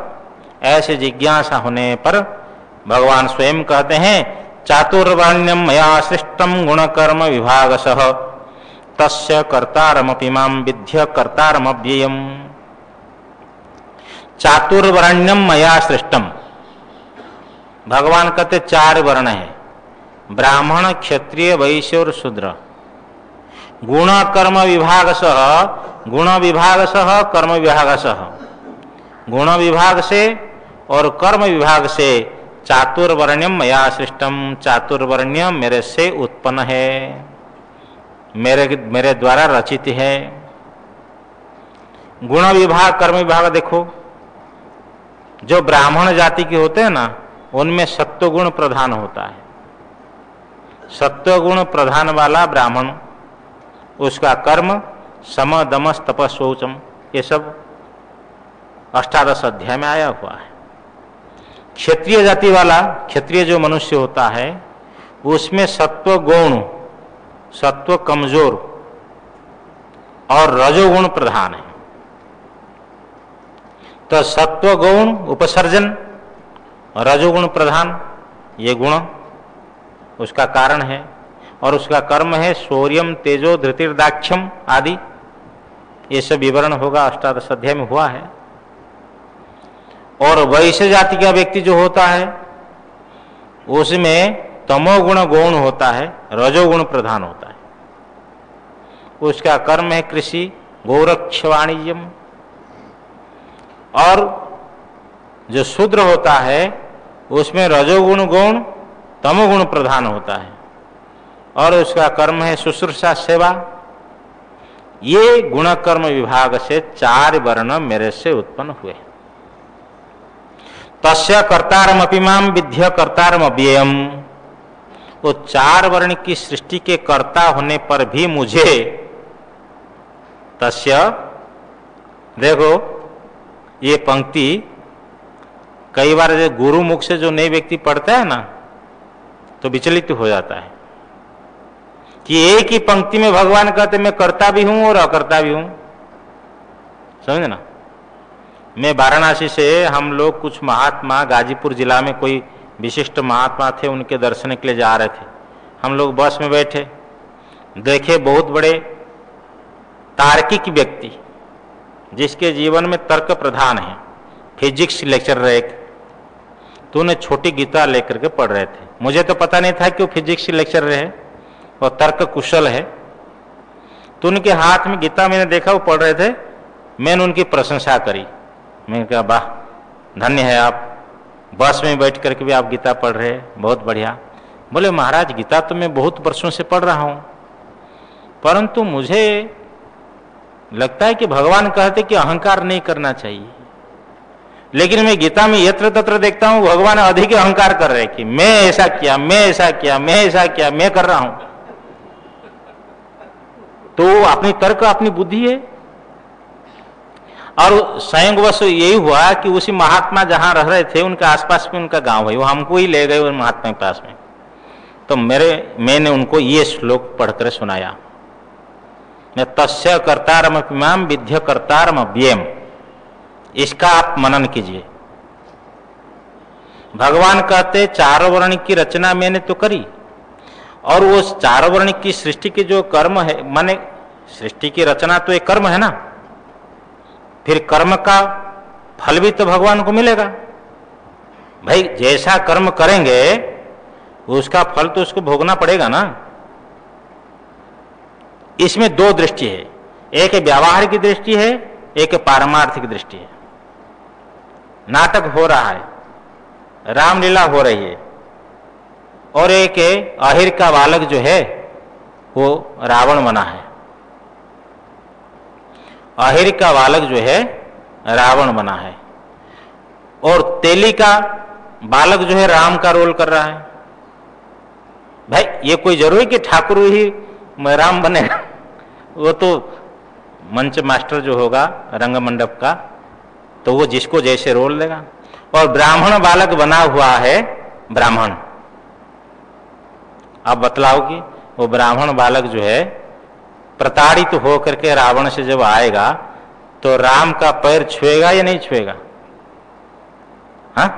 ऐसे जिज्ञासा होने पर भगवान स्वयं कहते हैं चातुर्वर्ण्यम मया सृष्टम गुणकर्म विभागशः तस्य कर्तारमपि मां विद्य कर्तारमव्ययम्। चातुर्वर्ण्यम मया सृष्टम, भगवान कहते 4 वर्ण है, ब्राह्मण क्षत्रिय वैश्य और शूद्र। गुण कर्म विभागशः, गुण विभागशः कर्म विभागशः, गुण विभाग से और कर्म विभाग से चातुर्वर्ण्यम मया सृष्टम, चातुर्वर्ण्य मेरे से उत्पन्न है, मेरे द्वारा रचित है। गुण विभाग कर्म विभाग देखो, जो ब्राह्मण जाति के होते हैं ना, उनमें सत्वगुण प्रधान होता है। सत्वगुण प्रधान वाला ब्राह्मण, उसका कर्म सम दम तप शौचम, ये सब 18 अध्याय में आया हुआ है। क्षत्रिय जाति वाला, क्षत्रिय जो मनुष्य होता है, उसमें सत्व गुण, सत्व कमजोर और रजोगुण प्रधान है। तो सत्व गुण उपसर्जन, रजोगुण प्रधान, ये गुण उसका कारण है, और उसका कर्म है शौर्यम तेजो धृतिर्दाक्ष्यम आदि, ये सब विवरण होगा 18 अध्याय में हुआ है। और वैश्य जाति का व्यक्ति जो होता है, उसमें तमोगुण गौण होता है, रजोगुण प्रधान होता है। उसका कर्म है कृषि गोरक्ष वाणिज्यम। और जो शूद्र होता है, उसमें रजोगुण गौण तमोगुण प्रधान होता है, और उसका कर्म है शुश्रूषा सेवा। ये गुणकर्म विभाग से 4 वर्ण मेरे से उत्पन्न हुए। तस्य कर्तारमपि मां विद्य कर्तारमव्ययम्, वो 4 वर्ण की सृष्टि के कर्ता होने पर भी मुझे, तस्य, देखो ये पंक्ति कई बार गुरु मुख से जो नए व्यक्ति पढ़ता है ना, तो विचलित हो जाता है कि एक ही पंक्ति में भगवान कहते मैं कर्ता भी हूं और अकर्ता भी हूं। समझे ना। मैं वाराणसी से, हम लोग कुछ महात्मा, गाजीपुर जिला में कोई विशिष्ट महात्मा थे, उनके दर्शन के लिए जा रहे थे। हम लोग बस में बैठे, देखे बहुत बड़े तार्किक व्यक्ति, जिसके जीवन में तर्क प्रधान है, फिजिक्स लेक्चरर एक, तो उन्हें छोटी गीता लेकर के पढ़ रहे थे। मुझे तो पता नहीं था कि वो फिजिक्स लेक्चरर है और तर्क कुशल है। तो उनके हाथ में गीता मैंने देखा, वो पढ़ रहे थे, मैंने उनकी प्रशंसा करी। मैंने कहा वाह, धन्य है आप, बस में बैठ करके भी आप गीता पढ़ रहे हैं, बहुत बढ़िया। बोले महाराज गीता तो मैं बहुत वर्षों से पढ़ रहा हूं, परंतु मुझे लगता है कि भगवान कहते कि अहंकार नहीं करना चाहिए, लेकिन मैं गीता में यत्र तत्र देखता हूं भगवान अधिक अहंकार कर रहे कि मैं ऐसा किया, मैं ऐसा किया, मैं ऐसा किया, मैं कर रहा हूं। तो अपनी तर्क, अपनी बुद्धि है। और संयोगवश यही हुआ कि उसी महात्मा जहां रह रहे थे, उनके आसपास में उनका गांव है, वो हमको ही ले गए उस महात्मा के पास में। तो मैंने उनको ये श्लोक पढ़कर सुनाया, मैं तस्य कर्तारमपि मां विद्य कर्तारमव्ययम्, इसका आप मनन कीजिए। भगवान कहते 4 वर्ण की रचना मैंने तो करी, और वो 4 वर्ण की सृष्टि के जो कर्म है, माने सृष्टि की रचना तो एक कर्म है ना, फिर कर्म का फल भी तो भगवान को मिलेगा। भाई जैसा कर्म करेंगे उसका फल तो उसको भोगना पड़ेगा ना। इसमें 2 दृष्टि है, एक व्यावहारिक दृष्टि है, एक पारमार्थिक दृष्टि है। नाटक हो रहा है, रामलीला हो रही है, और एक अहिर का बालक जो है वो रावण बना है। अहिर का बालक जो है रावण बना है, और तेली का बालक जो है राम का रोल कर रहा है। भाई ये कोई जरूरी कि ठाकुर ही राम बनेगा? वो तो मंच मास्टर जो होगा रंग मंडप का, तो वो जिसको जैसे रोल देगा। और ब्राह्मण बालक बना हुआ है ब्राह्मण। अब बतलाओ कि वो ब्राह्मण बालक जो है प्रताड़ित होकर के रावण से जब आएगा तो राम का पैर छुएगा या नहीं छुएगा? हाँ,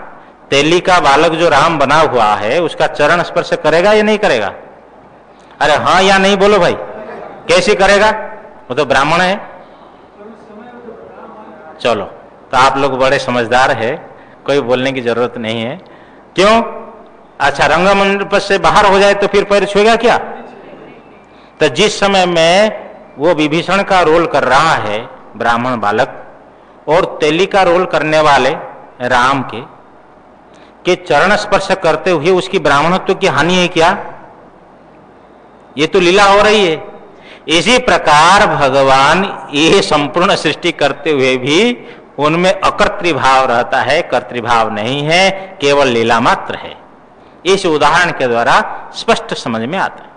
तेली का बालक जो राम बना हुआ है उसका चरण स्पर्श करेगा या नहीं करेगा? अरे हाँ या नहीं बोलो भाई, कैसे करेगा? वो तो ब्राह्मण है। चलो, तो आप लोग बड़े समझदार है, कोई बोलने की जरूरत नहीं है। क्यों? अच्छा, रंगमंडप से बाहर हो जाए तो फिर पैर छुएगा क्या? तो जिस समय में वो विभीषण का रोल कर रहा है ब्राह्मण बालक, और तेली का रोल करने वाले राम के चरण स्पर्श करते हुए उसकी ब्राह्मणत्व की हानि है क्या? ये तो लीला हो रही है। इसी प्रकार भगवान ये संपूर्ण सृष्टि करते हुए भी उनमें अकर्तृभाव रहता है, कर्तृभाव नहीं है, केवल लीला मात्र है। इस उदाहरण के द्वारा स्पष्ट समझ में आता है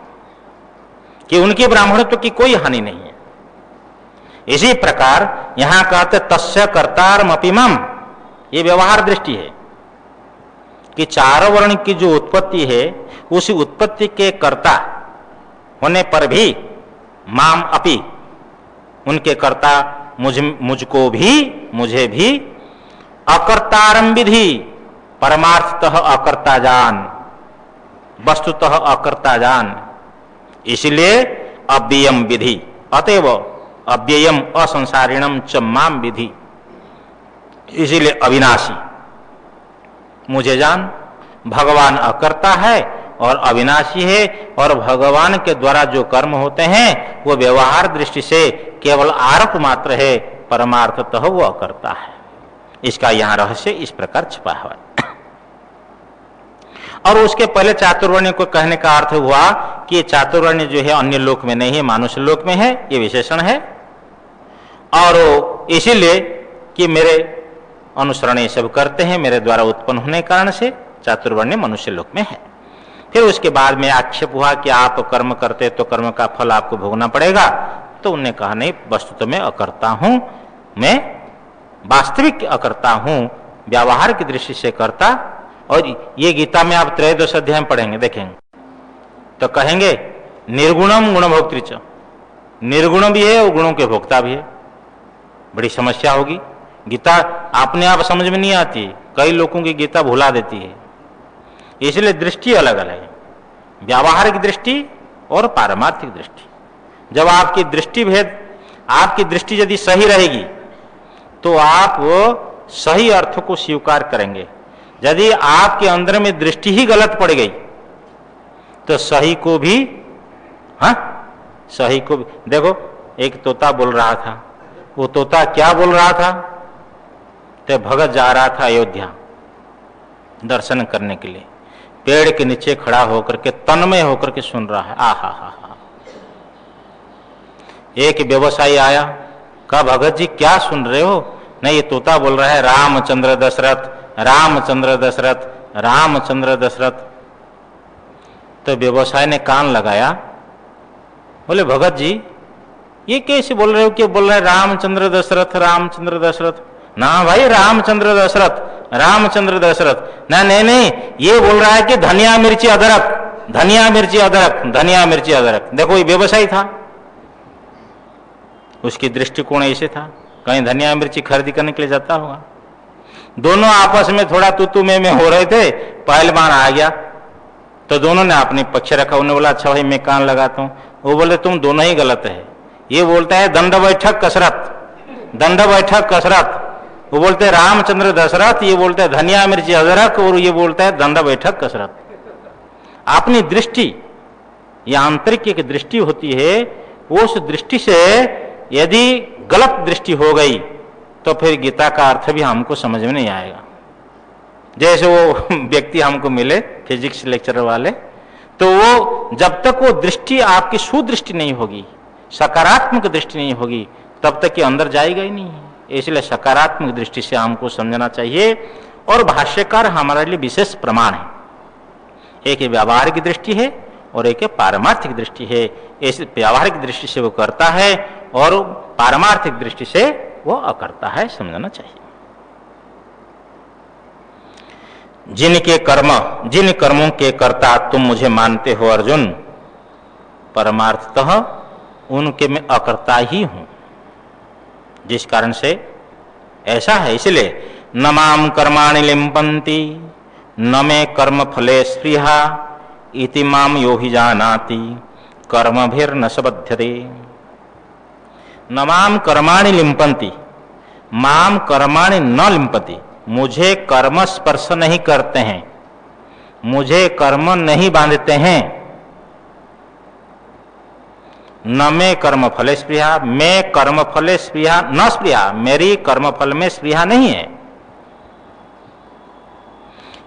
कि उनके ब्राह्मणत्व की कोई हानि नहीं है। इसी प्रकार यहां कहते तस्य कर्तारमपिमम, ये व्यवहार दृष्टि है कि चार वर्ण की जो उत्पत्ति है उस उत्पत्ति के कर्ता होने पर भी माम अपि, उनके कर्ता मुझको भी, मुझे भी अकर्तारम विधि, परमार्थतः अकर्ता जान, वस्तुतः अकर्ता जान, इसलिए अव्ययम विधि, अतएव अव्ययम असंसारिणम च माम विधि, इसीलिए अविनाशी मुझे जान। भगवान अकर्ता है और अविनाशी है, और भगवान के द्वारा जो कर्म होते हैं वो व्यवहार दृष्टि से केवल आरोप मात्र है, परमार्थतः वो अकर्ता है। इसका यहां रहस्य इस प्रकार छिपा हुआ है। और उसके पहले चातुर्वर्ण्य को कहने का अर्थ हुआ कि ये चातुर्वर्ण्य जो है अन्य लोक में नहीं है, मानुष लोक में है, ये विशेषण है। और इसीलिए कि मेरे अनुसरण ये सब करते हैं, मेरे द्वारा उत्पन्न होने के कारण से चातुर्वर्ण्य मनुष्य लोक में है। फिर उसके बाद में आक्षेप हुआ कि आप कर्म करते तो कर्म का फल आपको भोगना पड़ेगा। तो उन्होंने कहा नहीं, वस्तु तो मैं अकर्ता हूं, मैं वास्तविक अकर्ता हूं, व्यवहार की दृष्टि से करता। और ये गीता में आप त्रयोदश अध्याय में पढ़ेंगे, देखेंगे तो कहेंगे निर्गुणम गुणभोक्तृच, निर्गुण भी है और गुणों के भोक्ता भी है। बड़ी समस्या होगी। गीता अपने आप समझ में नहीं आती, कई लोगों की गीता भुला देती है। इसलिए दृष्टि अलग अलग है, व्यावहारिक दृष्टि और पारमार्थिक दृष्टि। जब आपकी दृष्टि भेद, आपकी दृष्टि यदि सही रहेगी तो आप वो सही अर्थ को स्वीकार करेंगे। यदि आपके अंदर में दृष्टि ही गलत पड़ गई तो सही को भी, हाँ सही को भी। देखो, एक तोता बोल रहा था, वो तोता क्या बोल रहा था? तो भगत जा रहा था अयोध्या दर्शन करने के लिए, पेड़ के नीचे खड़ा होकर के तन्मय होकर के सुन रहा है। आहा हा हा। एक व्यवसायी आया, कहा भगत जी क्या सुन रहे हो? नहीं, ये तोता बोल रहा है रामचंद्र दशरथ, रामचंद्र दशरथ, रामचंद्र दशरथ। तो व्यवसायी ने कान लगाया, बोले भगत जी ये कैसे बोल रहे हो? कि बोल रहे रामचंद्र दशरथ, रामचंद्र दशरथ। ना भाई, रामचंद्र दशरथ, रामचंद्र दशरथ। ना नहीं नहीं, ये बोल रहा है कि धनिया मिर्ची अदरक, धनिया मिर्ची अदरक, धनिया मिर्ची अदरक। देखो, ये व्यवसायी था, उसकी दृष्टिकोण ऐसे था, कहीं धनिया मिर्ची खरीदी करने के लिए जाता होगा। दोनों आपस में थोड़ा तू में हो रहे थे, पहलवान आ गया तो दोनों ने अपने पक्ष रखा। उन्होंने बोला अच्छा भाई मैं कान लगाता हूं। वो बोले तुम दोनों ही गलत है। ये बोलता है दंड बैठक कसरत, दंड बैठक कसरत। वो बोलते हैं रामचंद्र दशरथ, ये बोलते हैं धनिया मिर्ची अदरक, और ये बोलता है दंड बैठक कसरत। अपनी दृष्टि, ये आंतरिक एक दृष्टि होती है, उस दृष्टि से यदि गलत दृष्टि हो गई तो फिर गीता का अर्थ भी हमको समझ में नहीं आएगा। जैसे वो व्यक्ति हमको मिले फिजिक्स लेक्चरर वाले, तो वो जब तक वो दृष्टि आपकी सुदृष्टि नहीं होगी, सकारात्मक दृष्टि नहीं होगी, तब तक ये अंदर जाएगा ही नहीं। इसलिए सकारात्मक दृष्टि से हमको समझना चाहिए और भाष्यकार हमारे लिए विशेष प्रमाण है। एक व्यावहारिक दृष्टि है और एक पारमार्थिक दृष्टि है। इस व्यावहारिक दृष्टि से वो करता है और पारमार्थिक दृष्टि से वो अकर्ता है, समझना चाहिए। जिन कर्मों के कर्ता तुम मुझे मानते हो अर्जुन, परमार्थतः उनके मैं अकर्ता ही हूं। जिस कारण से ऐसा है, इसलिए न माम कर्माणि लिम्पन्ति न मे कर्म फले स्पृहा इति माम यो हि जानाति कर्मभिर्न स बध्यते। न माम कर्माणि लिम्पन्ति, माम कर्माणि न लिम्पन्ति, मुझे कर्म स्पर्श नहीं करते हैं, मुझे कर्म नहीं बांधते हैं। न मैं कर्म फले स्पृहा, मैं कर्म फले स्पृहा न स्पृहा, मेरी कर्म फल में स्पृहा नहीं है।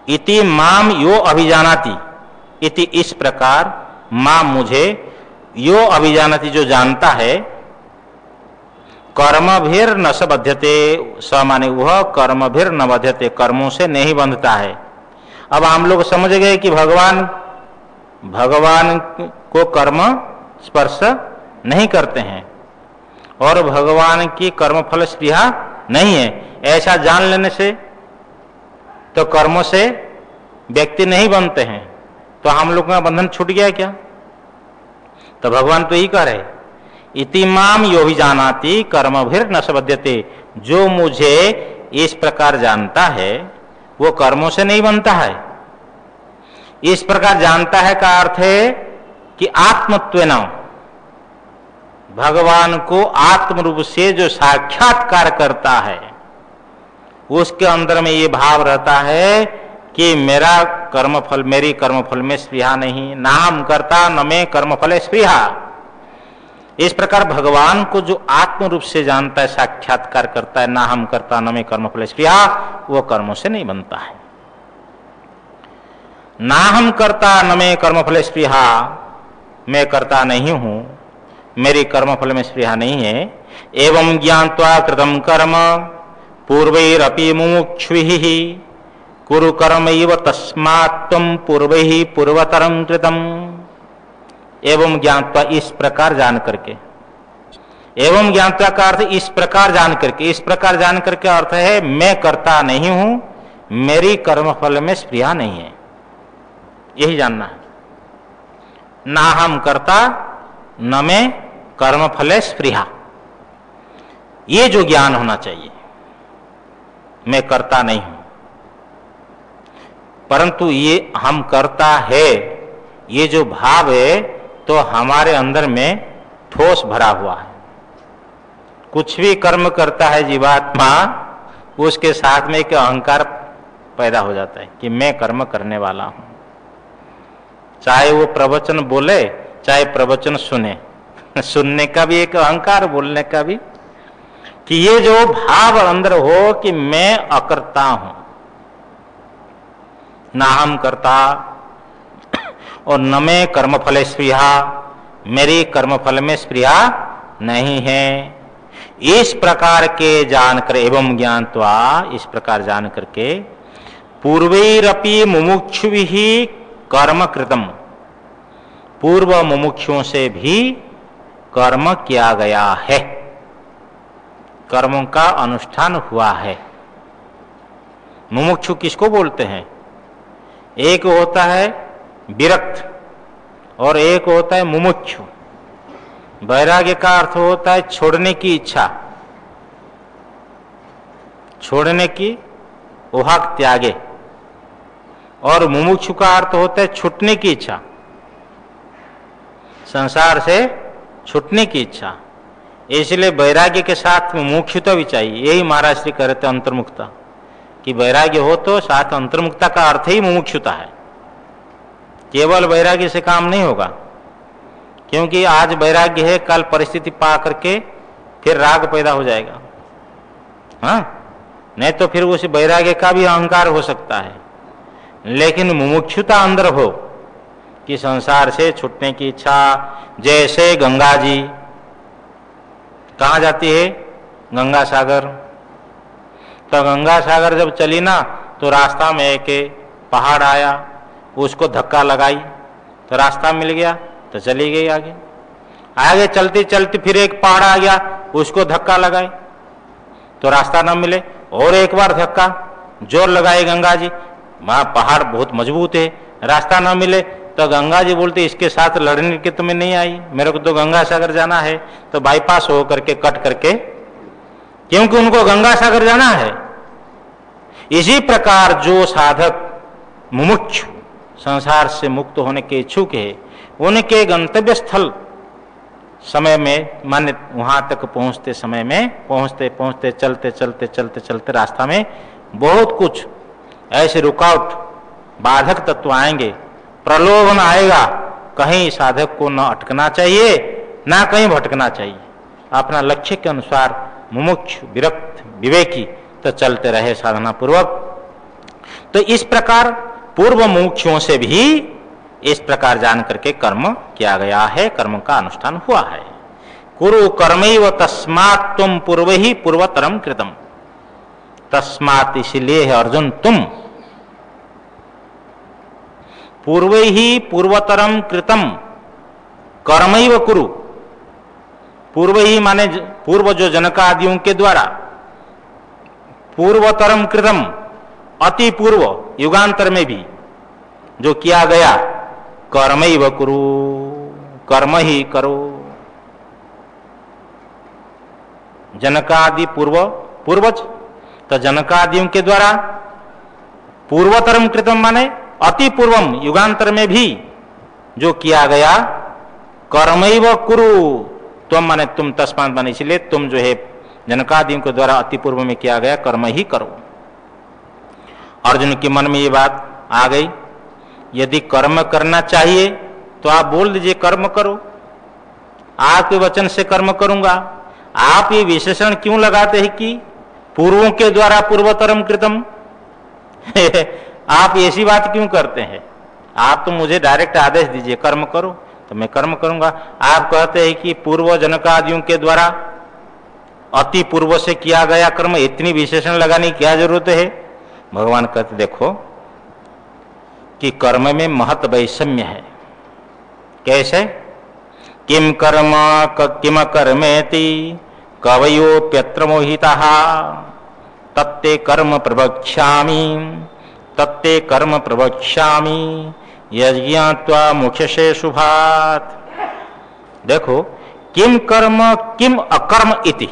इति माम यो अभिजानाति, इति इस प्रकार, माम मुझे, यो अभिजानाति जो जानता है, कर्मभिर न स बध्यते, स माने वह कर्मभिर न बध्यते, कर्मों से नहीं बंधता है। अब हम लोग समझ गए कि भगवान को कर्म स्पर्श नहीं करते हैं और भगवान की कर्मफल स्पृहा नहीं है। ऐसा जान लेने से तो कर्मों से व्यक्ति नहीं बनते हैं, तो हम लोग का बंधन छूट गया क्या? तो भगवान तो यही कह रहे, इति माम यो हि जानाति कर्मभिर न स बध्यते, जो मुझे इस प्रकार जानता है वो कर्मों से नहीं बनता है। इस प्रकार जानता है का अर्थ है कि आत्मत्वेन, भगवान को आत्म रूप से जो साक्षात्कार करता है उसके अंदर में ये भाव रहता है कि मेरा कर्मफल, मेरी कर्मफल में स्पृहा नहीं, ना हम करता न मैं कर्मफल स्पृहा। इस प्रकार भगवान को जो आत्म रूप से जानता है, साक्षात्कार करता है, ना हम करता न मैं कर्मफल स्पृहा, वो कर्मों से नहीं बनता है। ना हम करता न मैं कर्मफल स्पृहा, मैं करता नहीं हूं, मेरी कर्मफल में स्पृहा नहीं है। एवं ज्ञात्वा कृतं कर्म पूर्वैरपि मुमुक्षुभिः कुरु कर्मैव तस्मात् त्वं पूर्वैः पूर्वतरं कृतम्। एवं ज्ञात्वा, इस प्रकार जान करके, एवं ज्ञात्वा का अर्थ इस प्रकार जान करके, इस प्रकार जान करके अर्थ है मैं करता नहीं हूं, मेरी कर्मफल में स्पृहा नहीं है, यही जानना है। ना हम करता न मैं कर्मफल स्पृहा, ये जो ज्ञान होना चाहिए। मैं करता नहीं हूं, परंतु ये हम करता है, ये जो भाव है तो हमारे अंदर में ठोस भरा हुआ है। कुछ भी कर्म करता है जीवात्मा, उसके साथ में एक अहंकार पैदा हो जाता है कि मैं कर्म करने वाला हूं। चाहे वो प्रवचन बोले, चाहे प्रवचन सुने, सुनने का भी एक अहंकार, बोलने का भी, कि ये जो भाव अंदर हो कि मैं अकर्ता हूं, ना हम करता और न मैं कर्मफल स्पृहा, मेरी कर्मफल में स्पृहा नहीं है। इस प्रकार के जानकर, एवं ज्ञात्वा, इस प्रकार जान करके, पूर्वैरपि मुमुक्षुभिः कर्म कृतम, पूर्व मुमुक्षुओं से भी कर्म किया गया है, कर्मों का अनुष्ठान हुआ है। मुमुक्षु किसको बोलते हैं? एक होता है विरक्त और एक होता है मुमुक्षु। वैराग्य का अर्थ होता है छोड़ने की इच्छा, छोड़ने की उहाक त्यागे, और मुमुक्षु का अर्थ होता है छूटने की इच्छा, संसार से छूटने की इच्छा। इसलिए वैराग्य के साथ मुमुक्षुता भी चाहिए। यही महाराज श्री कहते हैं अंतर्मुक्ता, कि वैराग्य हो तो साथ अंतर्मुक्ता का अर्थ ही मुमुक्षुता है। केवल वैराग्य से काम नहीं होगा, क्योंकि आज वैराग्य है, कल परिस्थिति पा करके फिर राग पैदा हो जाएगा। हाँ, नहीं तो फिर उस वैराग्य का भी अहंकार हो सकता है। लेकिन मुमुक्षुता अंदर हो कि संसार से छूटने की इच्छा। जैसे गंगा जी कहाँ जाती है? गंगा सागर। तो गंगा सागर जब चली ना, तो रास्ता में एक पहाड़ आया, उसको धक्का लगाई तो रास्ता मिल गया तो चली गई आगे। आगे चलती चलती फिर एक पहाड़ आ गया, उसको धक्का लगाई तो रास्ता न मिले, और एक बार धक्का जोर लगाए गंगा जी, वहां पहाड़ बहुत मजबूत है, रास्ता न मिले तो गंगा जी बोलते इसके साथ लड़ने के तुम्हें नहीं आई, मेरे को तो गंगा सागर जाना है, तो बाईपास हो करके कट करके, क्योंकि उनको गंगा सागर जाना है। इसी प्रकार जो साधक मुमुक्षु संसार से मुक्त होने के इच्छुक है, उनके गंतव्य स्थल समय में माने वहां तक पहुंचते समय में पहुंचते पहुंचते चलते चलते चलते चलते रास्ता में बहुत कुछ ऐसे रुकावट बाधक तत्व आएंगे, प्रलोभन आएगा, कहीं साधक को न अटकना चाहिए ना कहीं भटकना चाहिए, अपना लक्ष्य के अनुसार मुमुक्षु विरक्त विवेकी तो चलते रहे साधना पूर्वक। तो इस प्रकार पूर्व मुमुक्षुओं से भी इस प्रकार जान करके कर्म किया गया है, कर्म का अनुष्ठान हुआ है। कुरु कर्मैव तस्मात् तुम पूर्व ही पूर्वतरम कृतम, तस्मात् इसलिए है अर्जुन तुम पूर्व ही पूर्वतरम कृतम कर्मैव कुरु, पूर्व ही माने पूर्व जो जनकादियों के द्वारा, पूर्वतरम कृतम अति पूर्व युगांतर में भी जो किया गया, कर्मैव कुरु कर्म ही करो। जनकादि पूर्वज, तो जनकादियों के द्वारा पूर्वतरम कृतम माने अति पूर्वम युगांतर में भी जो किया गया, कर्मैव कुरु तुम माने तुम, तस्मात् माने इसलिए तुम जो है जनकादियों के द्वारा अति पूर्व में किया गया कर्म ही करो। अर्जुन के मन में ये बात आ गई, यदि कर्म करना चाहिए तो आप बोल दीजिए कर्म करो, आपके वचन से कर्म करूंगा। आप ये विशेषण क्यों लगाते हैं कि पूर्वों के द्वारा पूर्वतरम कृतम आप ऐसी बात क्यों करते हैं? आप तो मुझे डायरेक्ट आदेश दीजिए कर्म करो तो मैं कर्म करूंगा। आप कहते हैं कि पूर्व जनकादियों के द्वारा अति पूर्व से किया गया कर्म, इतनी विशेषण लगाने की क्या जरूरत है? भगवान कहते देखो कि कर्म में महत वैषम्य है। कैसे? किम कर्म किम कर्मेति कवयोप्यत्र मोहिताः तत्ते कर्म प्रवक्ष्यामि तत्ते कर्म प्रवक्ष्यामि यज्ञात्वा मुख्यसे शुभात्। देखो किम कर्म किम अकर्म इति,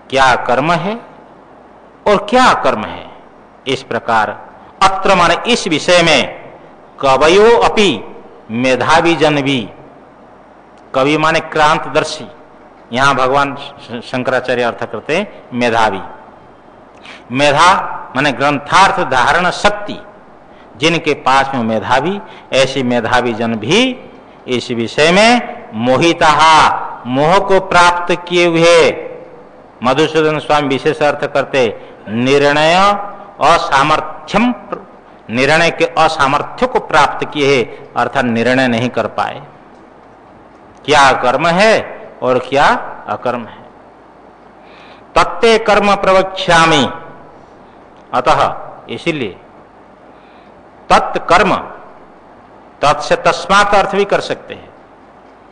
क्या कर्म है और क्या अकर्म है, इस प्रकार अत्र माने इस विषय में कवयो अपि मेधावी जन भी, कवि माने क्रांतदर्शी, यहां भगवान शंकराचार्य अर्थ करते हैं मेधावी। मेधा माने ग्रंथार्थ धारण शक्ति, जिनके पास में मेधावी, ऐसे मेधावी जन भी इस विषय में मोहिताः मोह को प्राप्त किए हुए, मधुसूदन स्वामी विशेष अर्थ करते निर्णय असामर्थ्यम, निर्णय के असामर्थ्य को प्राप्त किए है, अर्थात निर्णय नहीं कर पाए क्या कर्म है और क्या अकर्म है। तत्ते कर्म प्रवक्ष्यामि, अतः इसीलिए तत्कर्म, तत् से तस्मात् अर्थ भी कर सकते हैं,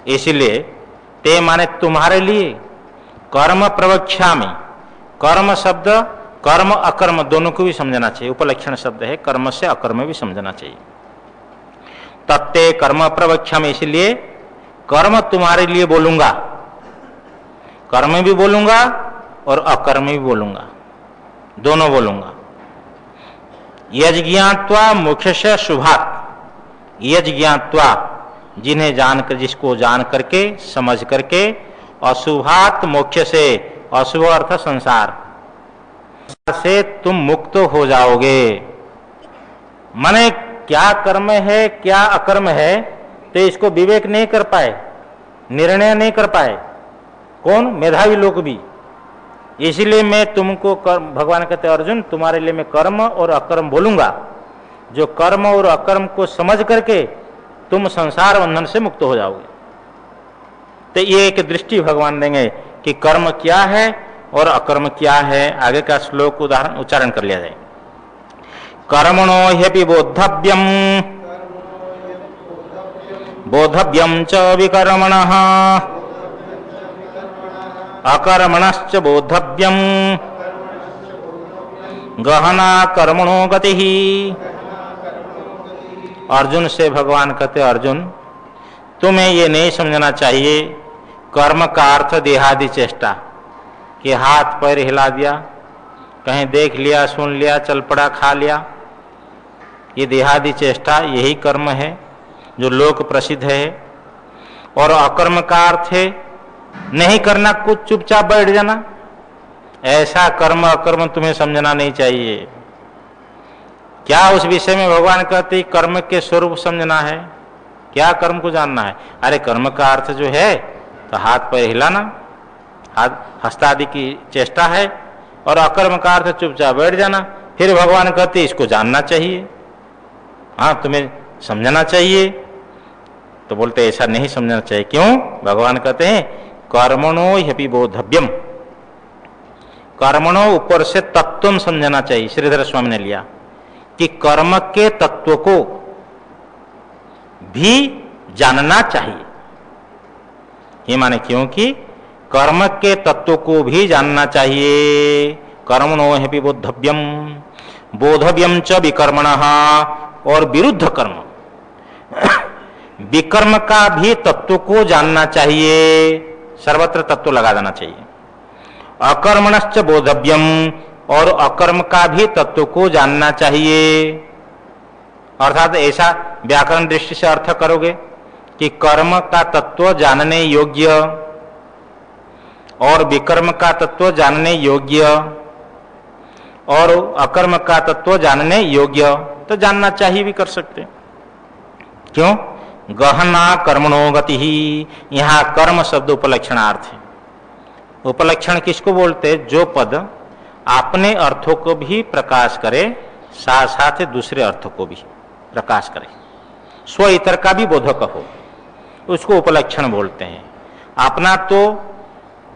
इसीलिए ते माने तुम्हारे लिए, कर्म प्रवक्ष्यामि, कर्म शब्द कर्म अकर्म दोनों को भी समझना चाहिए, उपलक्षण शब्द है, कर्म से अकर्म भी समझना चाहिए। तत्ते कर्म प्रवक्ष्यामि, इसलिए कर्म तुम्हारे लिए बोलूंगा, कर्म भी बोलूंगा और अकर्म भी बोलूंगा, दोनों बोलूंगा। यज्ञात्वा मुख्य से शुभात्, यज्ञात्वा जिन्हें जानकर, जिसको जान करके समझ करके, अशुभात् मोक्ष से, अशुभ अर्थ संसार से तुम मुक्त हो जाओगे। माने क्या कर्म है क्या अकर्म है तो इसको विवेक नहीं कर पाए, निर्णय नहीं कर पाए, कौन? मेधावी लोग भी। इसलिए मैं तुमको भगवान कहते अर्जुन तुम्हारे लिए मैं कर्म और अकर्म बोलूंगा, जो कर्म और अकर्म को समझ करके तुम संसार बंधन से मुक्त हो जाओगे। तो ये एक दृष्टि भगवान देंगे कि कर्म क्या है और अकर्म क्या है। आगे का श्लोक उच्चारण कर लिया जाए। कर्मणो ह्यपि बोद्धव्यम बोधव्यम च विकर्मणः अकर्मणश्च बोधव्यम गहना कर्मणो गतिः। अर्जुन से भगवान कहते, अर्जुन तुम्हें ये नहीं समझना चाहिए कर्म का अर्थ देहादि चेष्टा, कि हाथ पैर हिला दिया, कहीं देख लिया, सुन लिया, चल पड़ा, खा लिया, ये देहादि चेष्टा यही कर्म है जो लोक प्रसिद्ध है। और अकर्म का अर्थ है नहीं करना, कुछ चुपचाप बैठ जाना। ऐसा कर्म अकर्म तुम्हें समझना नहीं चाहिए। क्या उस विषय में भगवान कहते कर्म के स्वरूप समझना है, क्या कर्म को जानना है? अरे कर्म का अर्थ जो है तो हाथ पैर हिलाना, हाथ हस्तादि की चेष्टा है, और अकर्म का अर्थ चुपचाप बैठ जाना। फिर भगवान कहते इसको जानना चाहिए, हाँ तुम्हें समझना चाहिए। तो बोलते ऐसा नहीं समझना चाहिए। क्यों? भगवान कहते हैं कर्मणो ह्यपि बोधव्यम। कर्मणो ऊपर से तत्व समझना चाहिए। श्रीधर स्वामी ने लिया कि कर्म के तत्व को भी जानना चाहिए। ये माने क्योंकि कर्म के तत्व को भी जानना चाहिए। कर्मणो ह्यपि बोधव्यम बोधव्यम च विकर्मणः, और विरुद्ध कर्म विकर्म का भी तत्व को जानना चाहिए। सर्वत्र तत्व लगा देना चाहिए। अकर्मणश्च बोधव्यम, और अकर्म का भी तत्व को जानना चाहिए। अर्थात ऐसा व्याकरण दृष्टि से अर्थ करोगे कि कर्म का तत्व जानने योग्य और विकर्म का तत्व जानने योग्य और अकर्म का तत्व जानने योग्य, तो जानना चाहिए भी कर सकते। क्यों? गहना कर्मणो गति ही, यहाँ कर्म शब्द उपलक्षणार्थ है। उपलक्षण किसको बोलते? जो पद अपने अर्थों को भी प्रकाश करे, साथ साथ दूसरे अर्थों को भी प्रकाश करे, स्व इतर का भी बोधक हो, उसको उपलक्षण बोलते हैं। अपना तो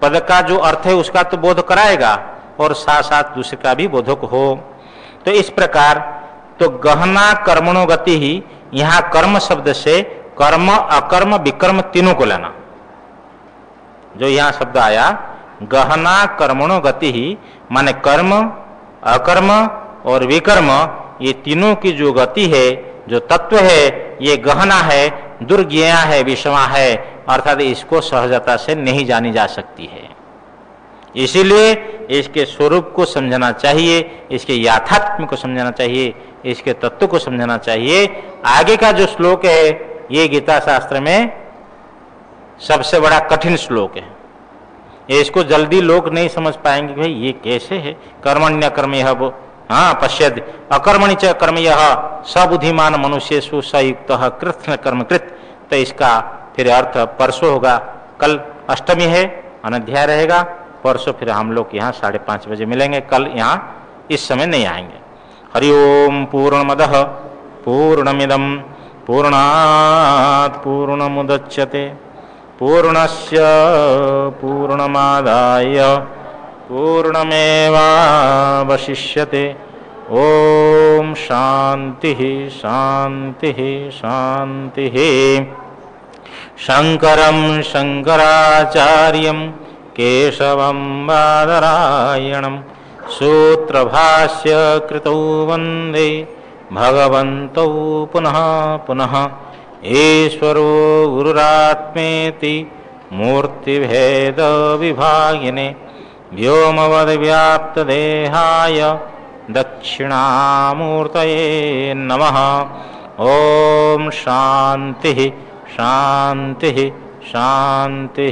पद का जो अर्थ है उसका तो बोध कराएगा, और साथ साथ दूसरे का भी बोधक हो। तो इस प्रकार तो गहना कर्मणो गति ही, यहाँ कर्म शब्द से कर्म अकर्म विकर्म तीनों को लेना। जो यहाँ शब्द आया गहना कर्मणो गति ही, माने कर्म अकर्म और विकर्म, ये तीनों की जो गति है, जो तत्व है, ये गहना है, दुर्ज्ञेया है, विषमा है, अर्थात इसको सहजता से नहीं जानी जा सकती है। इसीलिए इसके स्वरूप को समझना चाहिए, इसके याथात्म्य को समझना चाहिए, इसके तत्व को समझना चाहिए। आगे का जो श्लोक है ये गीता शास्त्र में सबसे बड़ा कठिन श्लोक है। इसको जल्दी लोग नहीं समझ पाएंगे, भाई ये कैसे है? कर्मण्य कर्म यह हाँ पश्यद अकर्मणि च कर्म यह सबुद्धिमान मनुष्येषु सयुक्त कृष्ण कर्म कृत। तो इसका फिर अर्थ परसों होगा। कल अष्टमी है, अनध्याय रहेगा। परसों फिर हम लोग यहाँ 5:30 बजे मिलेंगे। कल यहाँ इस समय नहीं आएंगे। हरि ओम पूर्णमदः पूर्णमिदं पूर्णात् पूर्णमुदच्यते पूर्णस्य पूर्णमादाय पूर्णमेवावशिष्यते। ओम शांति शांति शांति। शंकरं शंकराचार्यं केशवं बादरायणं सूत्रभाष्य कृतौ वन्दे भगवन्तौ पुनः पुनः। ईश्वरो गुरुरात्मेति मूर्तिभेद विभागिने व्योमवद्व्याप्तदेहाय दक्षिणामूर्तये नमः। ओम शांति शांति शांति।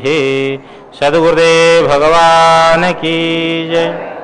सद्गुरुदेव भगवान की जय।